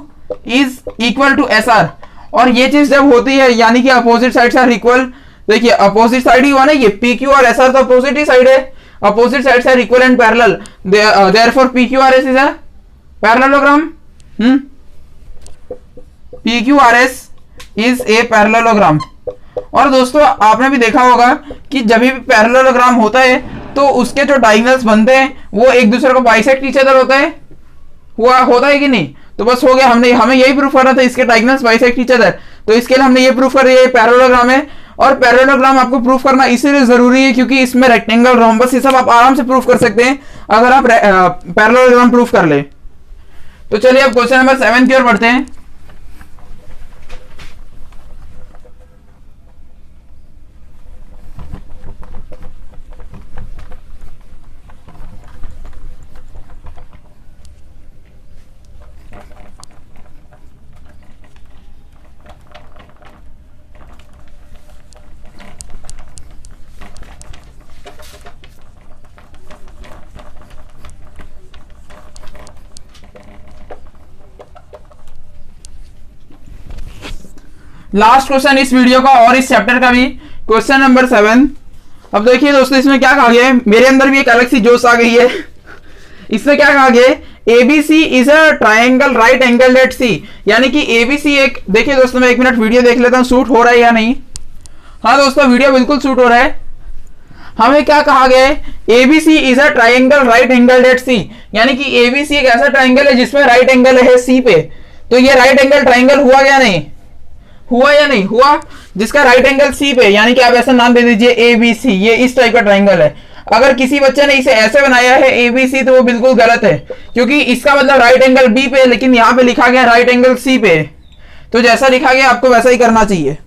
is equal to SR। और ये चीज जब होती है यानी कि अपोजिट साइड्स आर इक्वल, देखिए अपोजिट साइड ही हुआ ना, ये PQ और SR तो अपोजिट ही साइड है, opposite sides are equal and parallel, therefore PQRS is a parallelogram. PQRS is a parallelogram. और दोस्तों आपने भी देखा होगा कि जब भी पैरेललोग्राम होता है तो उसके जो डायगोनल्स बनते हैं वो एक दूसरे को बाइसेक्ट ईच अदर होता है, होता है कि नहीं। तो बस हो गया, हमें यही प्रूफ करना था, इसके डायगोनल्स बाइसेक्ट ईच अदर। तो इसके लिए हमने ये प्रूफ कर दिया पैरेललोग्राम है। और पैरेललोग्राम आपको प्रूफ करना इसीलिए जरूरी है क्योंकि इसमें रेक्टेंगल, रोम्बस, ये सब आप आराम से प्रूफ कर सकते हैं अगर आप पैरेललोग्राम प्रूफ कर ले। तो चलिए अब क्वेश्चन नंबर 7 की ओर बढ़ते हैं। लास्ट क्वेश्चन इस वीडियो का और इस चैप्टर का भी, क्वेश्चन नंबर 7। अब देखिए दोस्तों, इसमें क्या कहा गया है, मेरे अंदर भी एक अलग सी जोश आ गई है इसमें क्या कहा गया, ABC is a triangle right angle at C, यानी कि एबीसी एक, देखिए दोस्तों मैं 1 मिनट वीडियो देख लेता हूं शूट हो रहा है या नहीं। हाँ दोस्तों वीडियो बिल्कुल शूट हो रहा है। हमें क्या कहा गया है, ABC is a triangle right angle at C, यानी कि एबीसी एक ऐसा ट्राइंगल है जिसमें राइट एंगल है सी पे। तो ये राइट एंगल ट्राइंगल हुआ या नहीं हुआ, या नहीं हुआ, जिसका राइट एंगल सी पे, यानी कि आप ऐसा नाम दे दीजिए एबीसी, ये इस टाइप का ट्राइंगल है। अगर किसी बच्चे ने इसे ऐसे बनाया है एबीसी तो वो बिल्कुल गलत है, क्योंकि इसका मतलब राइट एंगल बी पे, लेकिन यहां पे लिखा गया राइट एंगल सी पे। तो जैसा लिखा गया आपको वैसा ही करना चाहिए।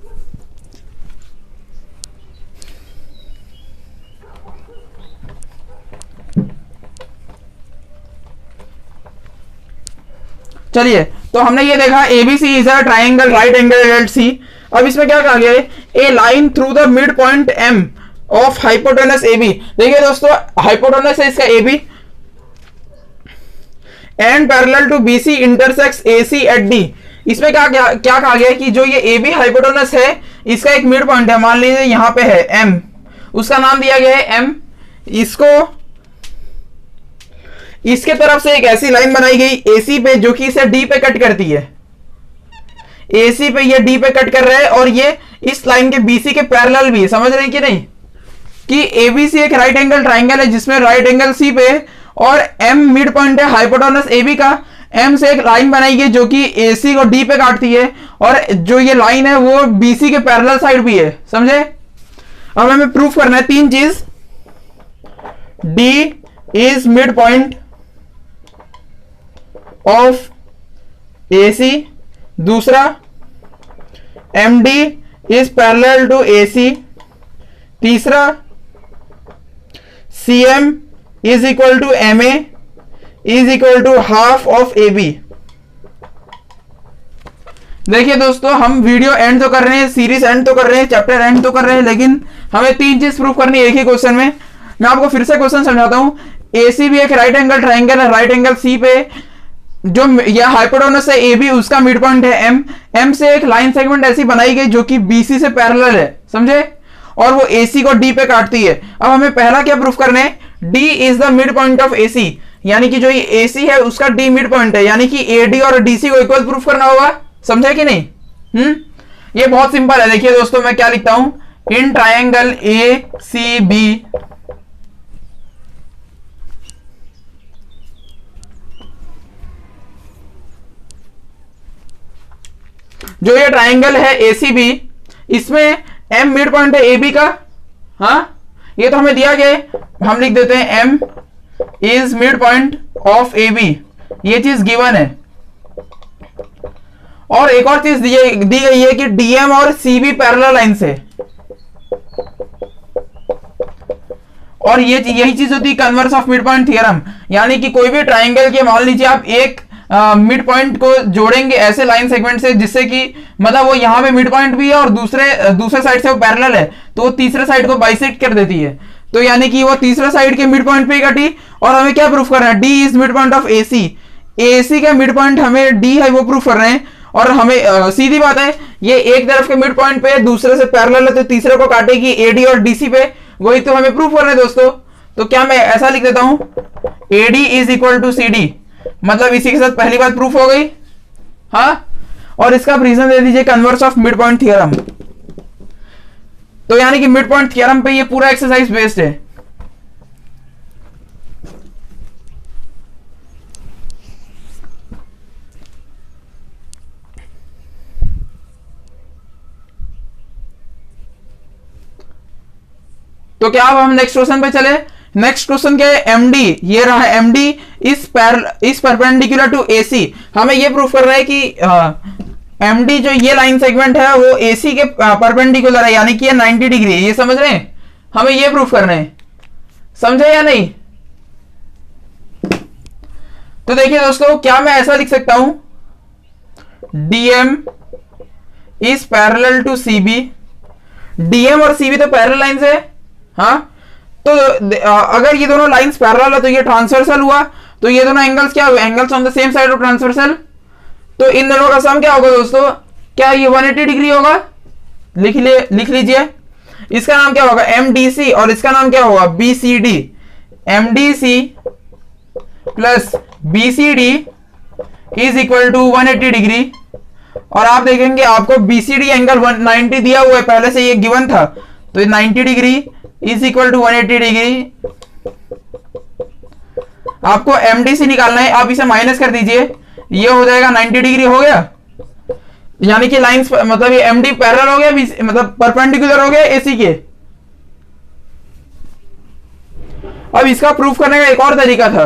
चलिए, तो हमने ये देखा ABC is a triangle right angle at C. अब इसमें क्या कहा गया है, a line through the mid point M of hypotenuse AB। देखिए दोस्तों हाइपोटेनस है इसका AB, and parallel to BC intersects AC at D। इसमें क्या कहा गया है कि जो ये AB हाइपोटेनस है इसका एक मिड पॉइंट है, मान लीजिए यहां पे है M, उसका नाम दिया गया है M। इसके तरफ से एक ऐसी लाइन बनाई गई AC पे जो कि इसे D पे कट करती है, AC पे ये D पे कट कर रहा है, और ये इस लाइन के BC के पैरेलल भी है। समझ रहे हैं कि नहीं, कि ABC एक राइट एंगल ट्राइंगल है जिसमें राइट एंगल C पे और M मिड पॉइंट है हाइपोटेनस AB का। M से एक लाइन बनाई गई जो कि AC को D पे काटती है, और जो ये लाइन है वो BC के पैरेलल साइड भी है। समझे? अब हमें प्रूफ करना है 3 चीज। D is mid point of AC, दूसरा MD is parallel to AC, तीसरा CM is equal to MA is equal to half of AB। देखिए दोस्तों हम वीडियो एंड तो कर रहे हैं, सीरीज एंड तो कर रहे हैं, चैप्टर एंड तो कर रहे हैं, लेकिन हमें 3 चीज प्रूफ करनी है एक ही क्वेश्चन में। मैं आपको फिर से क्वेश्चन समझाता हूं। AC भी एक राइट एंगल ट्राइंगल है, राइट एंगल C पे जो यह हाइपोटेनस है AB, उसका मिड पॉइंट है M से एक लाइन सेगमेंट ऐसी बनाई गई जो कि BC से पैरेलल है। समझे? और वो AC को D पे काटती है। अब हमें पहला क्या प्रूफ करना है, D is the mid point of AC, यानी कि जो ये AC है उसका D मिड पॉइंट है, यानी कि AD और DC को इक्वल प्रूफ करना होगा। समझे कि नहीं? ये बहुत सिंपल है। देखिए दोस्तों मैं क्या लिखता हूं, इन ट्राइंगल ACB जो ये ट्राइंगल है ACB, इसमें M मिड पॉइंट है AB का। हाँ ये तो हमें दिया गया है, हम लिख देते हैं M is mid point of AB, ये चीज गिवन है। और एक और चीज दी गई है कि DM और CB पैरेलल लाइन से, और ये यही चीज होती है converse of mid point theorem, यानी कि कोई भी ट्राइंगल के मान लीजिए आप एक मिड पॉइंट को जोड़ेंगे ऐसे लाइन सेगमेंट से जिससे कि मतलब वो यहां पे मिड पॉइंट भी है और दूसरे साइड से वो पैरेलल है, तो वो तीसरे साइड को बाइसेक्ट कर देती है। तो यानी कि वो तीसरे साइड के मिड पॉइंट पे कटी। और हमें क्या प्रूफ करना है, D is mid point of AC का मिड पॉइंट हमें D है वो प्रूफ कर रहे हैं। और हमें सीधी बात है, ये एक तरफ के मिड पॉइंट पे दूसरे से पैरेलल है तो तीसरे को काटेगी AD और DC पे, वही तो हमें प्रूफ करना है दोस्तों। तो क्या मैं ऐसा लिख देता हूं, AD is equal to CD, मतलब इसी के साथ पहली बात प्रूफ हो गई। हाँ, और इसका रीजन दे दीजिए converse of mid point theorem. तो यानी कि मिड पॉइंट थ्योरम पे ये पूरा एक्सरसाइज बेस्ड है। तो क्या अब हम नेक्स्ट क्वेश्चन पे चले। नेक्स्ट क्वेश्चन क्या है, MD, ये रहा है MD इस परपेंडिकुलर टू AC। हमें ये प्रूफ कर रहा है कि MD जो ये लाइन सेगमेंट है वो AC के परपेंडिकुलर है, यानी कि ये 90 डिग्री है। ये समझ रहे हैं, हमें ये प्रूफ करना है। समझे या नहीं? तो देखिए दोस्तों क्या मैं ऐसा लिख सकता हूं, DM is parallel to CB। DM और CB तो पैरेलल लाइंस है। हाँ, तो अगर ये दोनों लाइंस पैरेलल है तो ये ट्रांसवर्सल हुआ, तो ये दोनों एंगल्स क्या हुए, angles on the same side of transversal. तो इन दोनों का सम क्या होगा दोस्तों, क्या ये 180 डिग्री होगा? लिख लीजिए। इसका नाम क्या होगा MDC, और इसका नाम क्या होगा BCD। MDC plus BCD is equal to 180 degree. और आप देखेंगे आपको BCD एंगल 190 दिया हुआ है, पहले से ये गिवन था, तो ये 90 degree is equal to 180 degree. आपको MDC निकालना है, आप इसे माइनस कर दीजिए, ये हो जाएगा 90 डिग्री हो गया, यानी कि लाइंस मतलब ये MD पैरेलल हो गया, मतलब परपेंडिकुलर हो गया AC के। अब इसका प्रूफ करने का एक और तरीका था।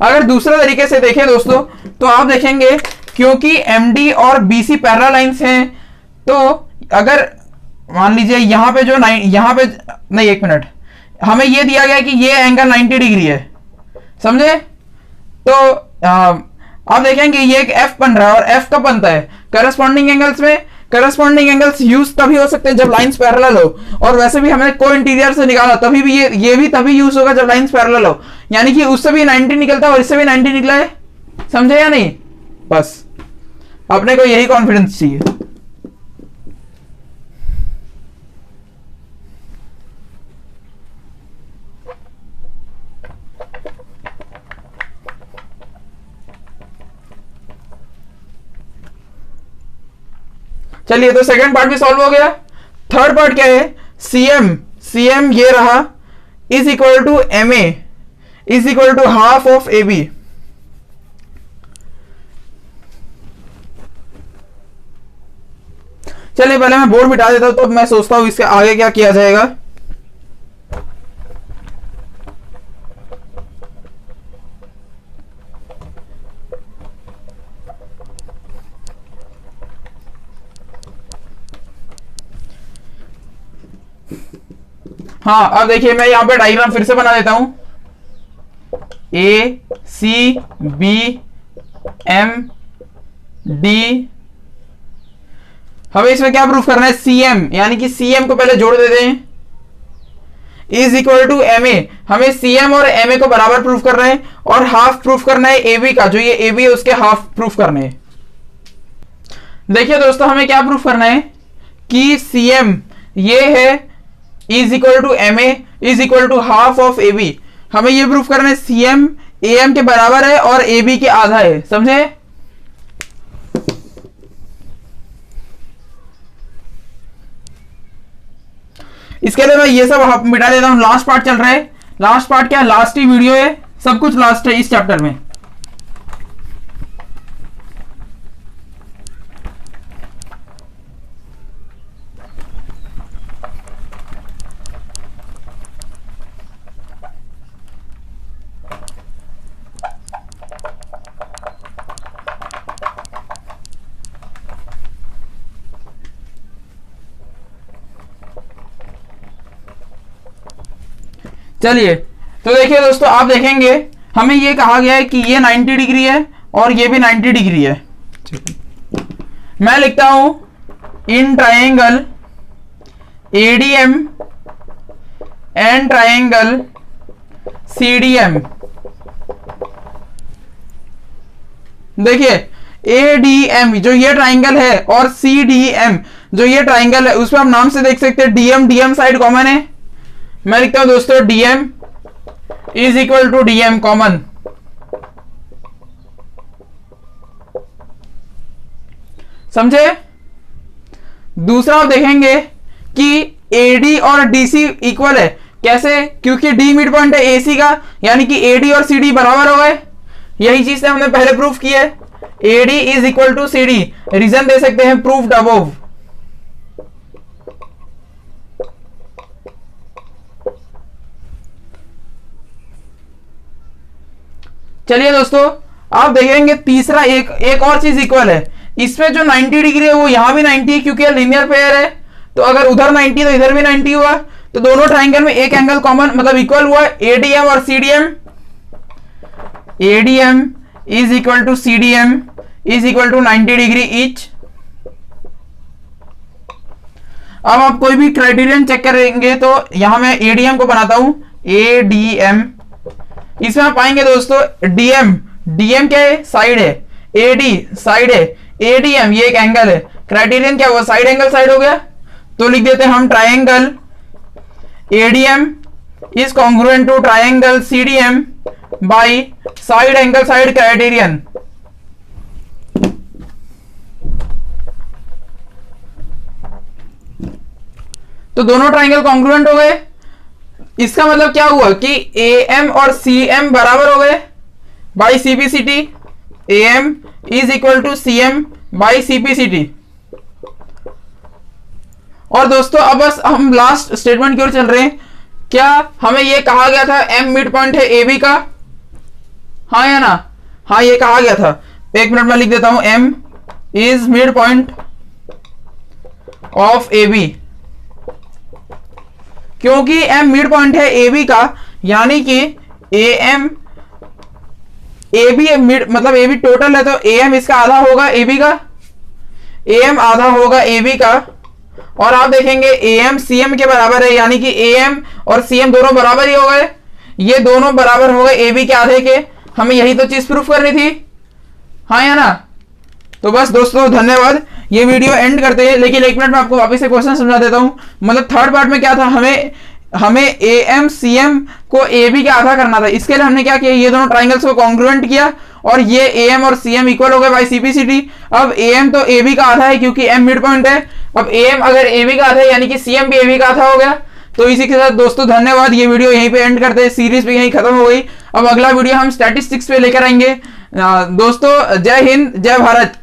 अगर दूसरे तरीके से देखें दोस्तों, तो आप देखेंगे क्योंकि MD और BC पैरेलल लाइंस हैं, तो अगर मान लीजिए यहां पे जो यहां पे नहीं, एक मिनट, हमें ये दिया गया कि ये एंगल 90 डिग्री है, समझे? तो आप देखेंगे ये एक F बन रहा है, और F कब बनता है? करस्पॉन्डिंग एंगल्स में। करस्पॉन्डिंग एंगल्स यूज तभी हो सकते हैं जब लाइंस पैरेलल हो, और वैसे भी हमने को इंटीरियर से निकाला, तभी भी ये भी तभी यूज होगा जब लाइंस पैरेलल हो, यानी कि उससे भी 90 निकलता है और इससे भी 90 निकला है, समझे या नहीं? बस अपने को यही कॉन्फिडेंस चाहिए। चलिए, तो सेकंड पार्ट भी सॉल्व हो गया। थर्ड पार्ट क्या है? CM ये रहा, is equal to MA is equal to half of AB। चलिए पहले मैं बोर्ड मिटा देता हूं, तो मैं सोचता हूं इसके आगे क्या किया जाएगा। हाँ, अब देखिए मैं यहां पे डायग्राम फिर से बना देता हूं। ACBMD। हमें इसमें क्या प्रूफ करना है? CM, यानी कि CM को पहले जोड़ देते हैं, इज इक्वल टू MA। हमें CM और MA को बराबर प्रूफ करना है, और हाफ प्रूफ करना है AB का, जो ये AB है उसके हाफ प्रूफ करने हैं। देखिए दोस्तों, हमें क्या प्रूफ करना है कि CM ये है, is equal to MA is equal to half of AB। हमें ये प्रूफ करना है CM AM के बराबर है और AB के आधा है, समझे? इसके लिए मैं ये सब मिटा देता हूं। लास्ट पार्ट चल रहा है। लास्ट पार्ट क्या? लास्ट ही वीडियो है, सब कुछ लास्ट है इस चैप्टर में। चलिए, तो देखिए दोस्तों, आप देखेंगे हमें ये कहा गया है कि ये 90 डिग्री है और ये भी 90 डिग्री है। मैं लिखता हूं in triangle ADM and triangle CDM। देखिए ADM जो ये ट्रायंगल है और CDM जो ये ट्रायंगल है, उसमें आप नाम से देख सकते हैं DM साइड कॉमन है। मैं लिखता हूं दोस्तों DM is equal to DM common. समझे? दूसरा आप देखेंगे कि AD और DC इक्वल है। कैसे? क्योंकि D मिड पॉइंट है AC का, यानी कि AD और CD बराबर हो गए। यही चीज हमने पहले प्रूफ की है। AD is equal to CD। Reason दे सकते हैं प्रूफ्ड अबव। चलिए दोस्तों, आप देखेंगे तीसरा एक और चीज इक्वल है। इसमें जो 90 डिग्री है वो यहां भी 90 है, क्योंकि लीनियर पेयर है। तो अगर उधर 90 तो इधर भी 90 हुआ, तो दोनों ट्राइंगल में एक एंगल कॉमन मतलब इक्वल हुआ। ADM और CDM, ADM is equal to CDM is equal to 90 degree each. अब आप कोई भी क्राइटेरियन चेक करेंगे, तो यहां मैं ADM को बनाता हूं ADM। इसमें आप पाएंगे दोस्तों DM क्या है? साइड है। AD साइड है। ADM ये एक एंगल है। क्राइटेरियन क्या हुआ? साइड एंगल साइड हो गया। तो लिख देते हैं हम triangle ADM is congruent to triangle CDM by side angle side criterion. तो दोनों ट्राइंगल कॉन्ग्रुएंट हो गए। इसका मतलब क्या हुआ कि AM और CM बराबर हो गए by CPCT। AM is equal to CM by CPCT। और दोस्तों अब बस हम लास्ट स्टेटमेंट की ओर चल रहे हैं। क्या हमें यह कहा गया था M मिड पॉइंट है AB का, हाँ या ना? हाँ, ये कहा गया था। एक मिनट में लिख देता हूं, M is mid point of AB। क्योंकि M मिड पॉइंट है AB का, यानी कि AM AB मिड मतलब AB टोटल है, तो AM इसका आधा होगा AB का, AM आधा होगा AB का। और आप देखेंगे AM CM के बराबर है, यानी कि AM और CM दोनों बराबर ही हो गए। ये दोनों बराबर हो गए AB के आधे के। हमें यही तो चीज प्रूफ करनी थी, हाँ या ना? तो बस दोस्तों धन्यवाद। ये वीडियो एंड करते हैं, लेकिन एक मिनट में आपको वापस से क्वेश्चन समझा देता हूं। मतलब थर्ड पार्ट में क्या था, हमें AM CM को AB के आधा करना था। इसके लिए हमने क्या किया, ये दोनों ट्राइंगल्स को कॉन्ग्रुएंट किया और ये AM और CM इक्वल हो गए बाई CPCT। अब AM तो AB का आधा है क्योंकि M मिड पॉइंट है। अब AM अगर AB का आधा है, यानी कि CM भी AB का आधा हो गया। तो इसी के साथ दोस्तों धन्यवाद। ये वीडियो यहीं पे एंड करते हैं, सीरीज भी यहीं खत्म हो गई। अब अगला वीडियो हम स्टैटिस्टिक्स पे लेकर आएंगे। दोस्तों जय हिंद, जय भारत।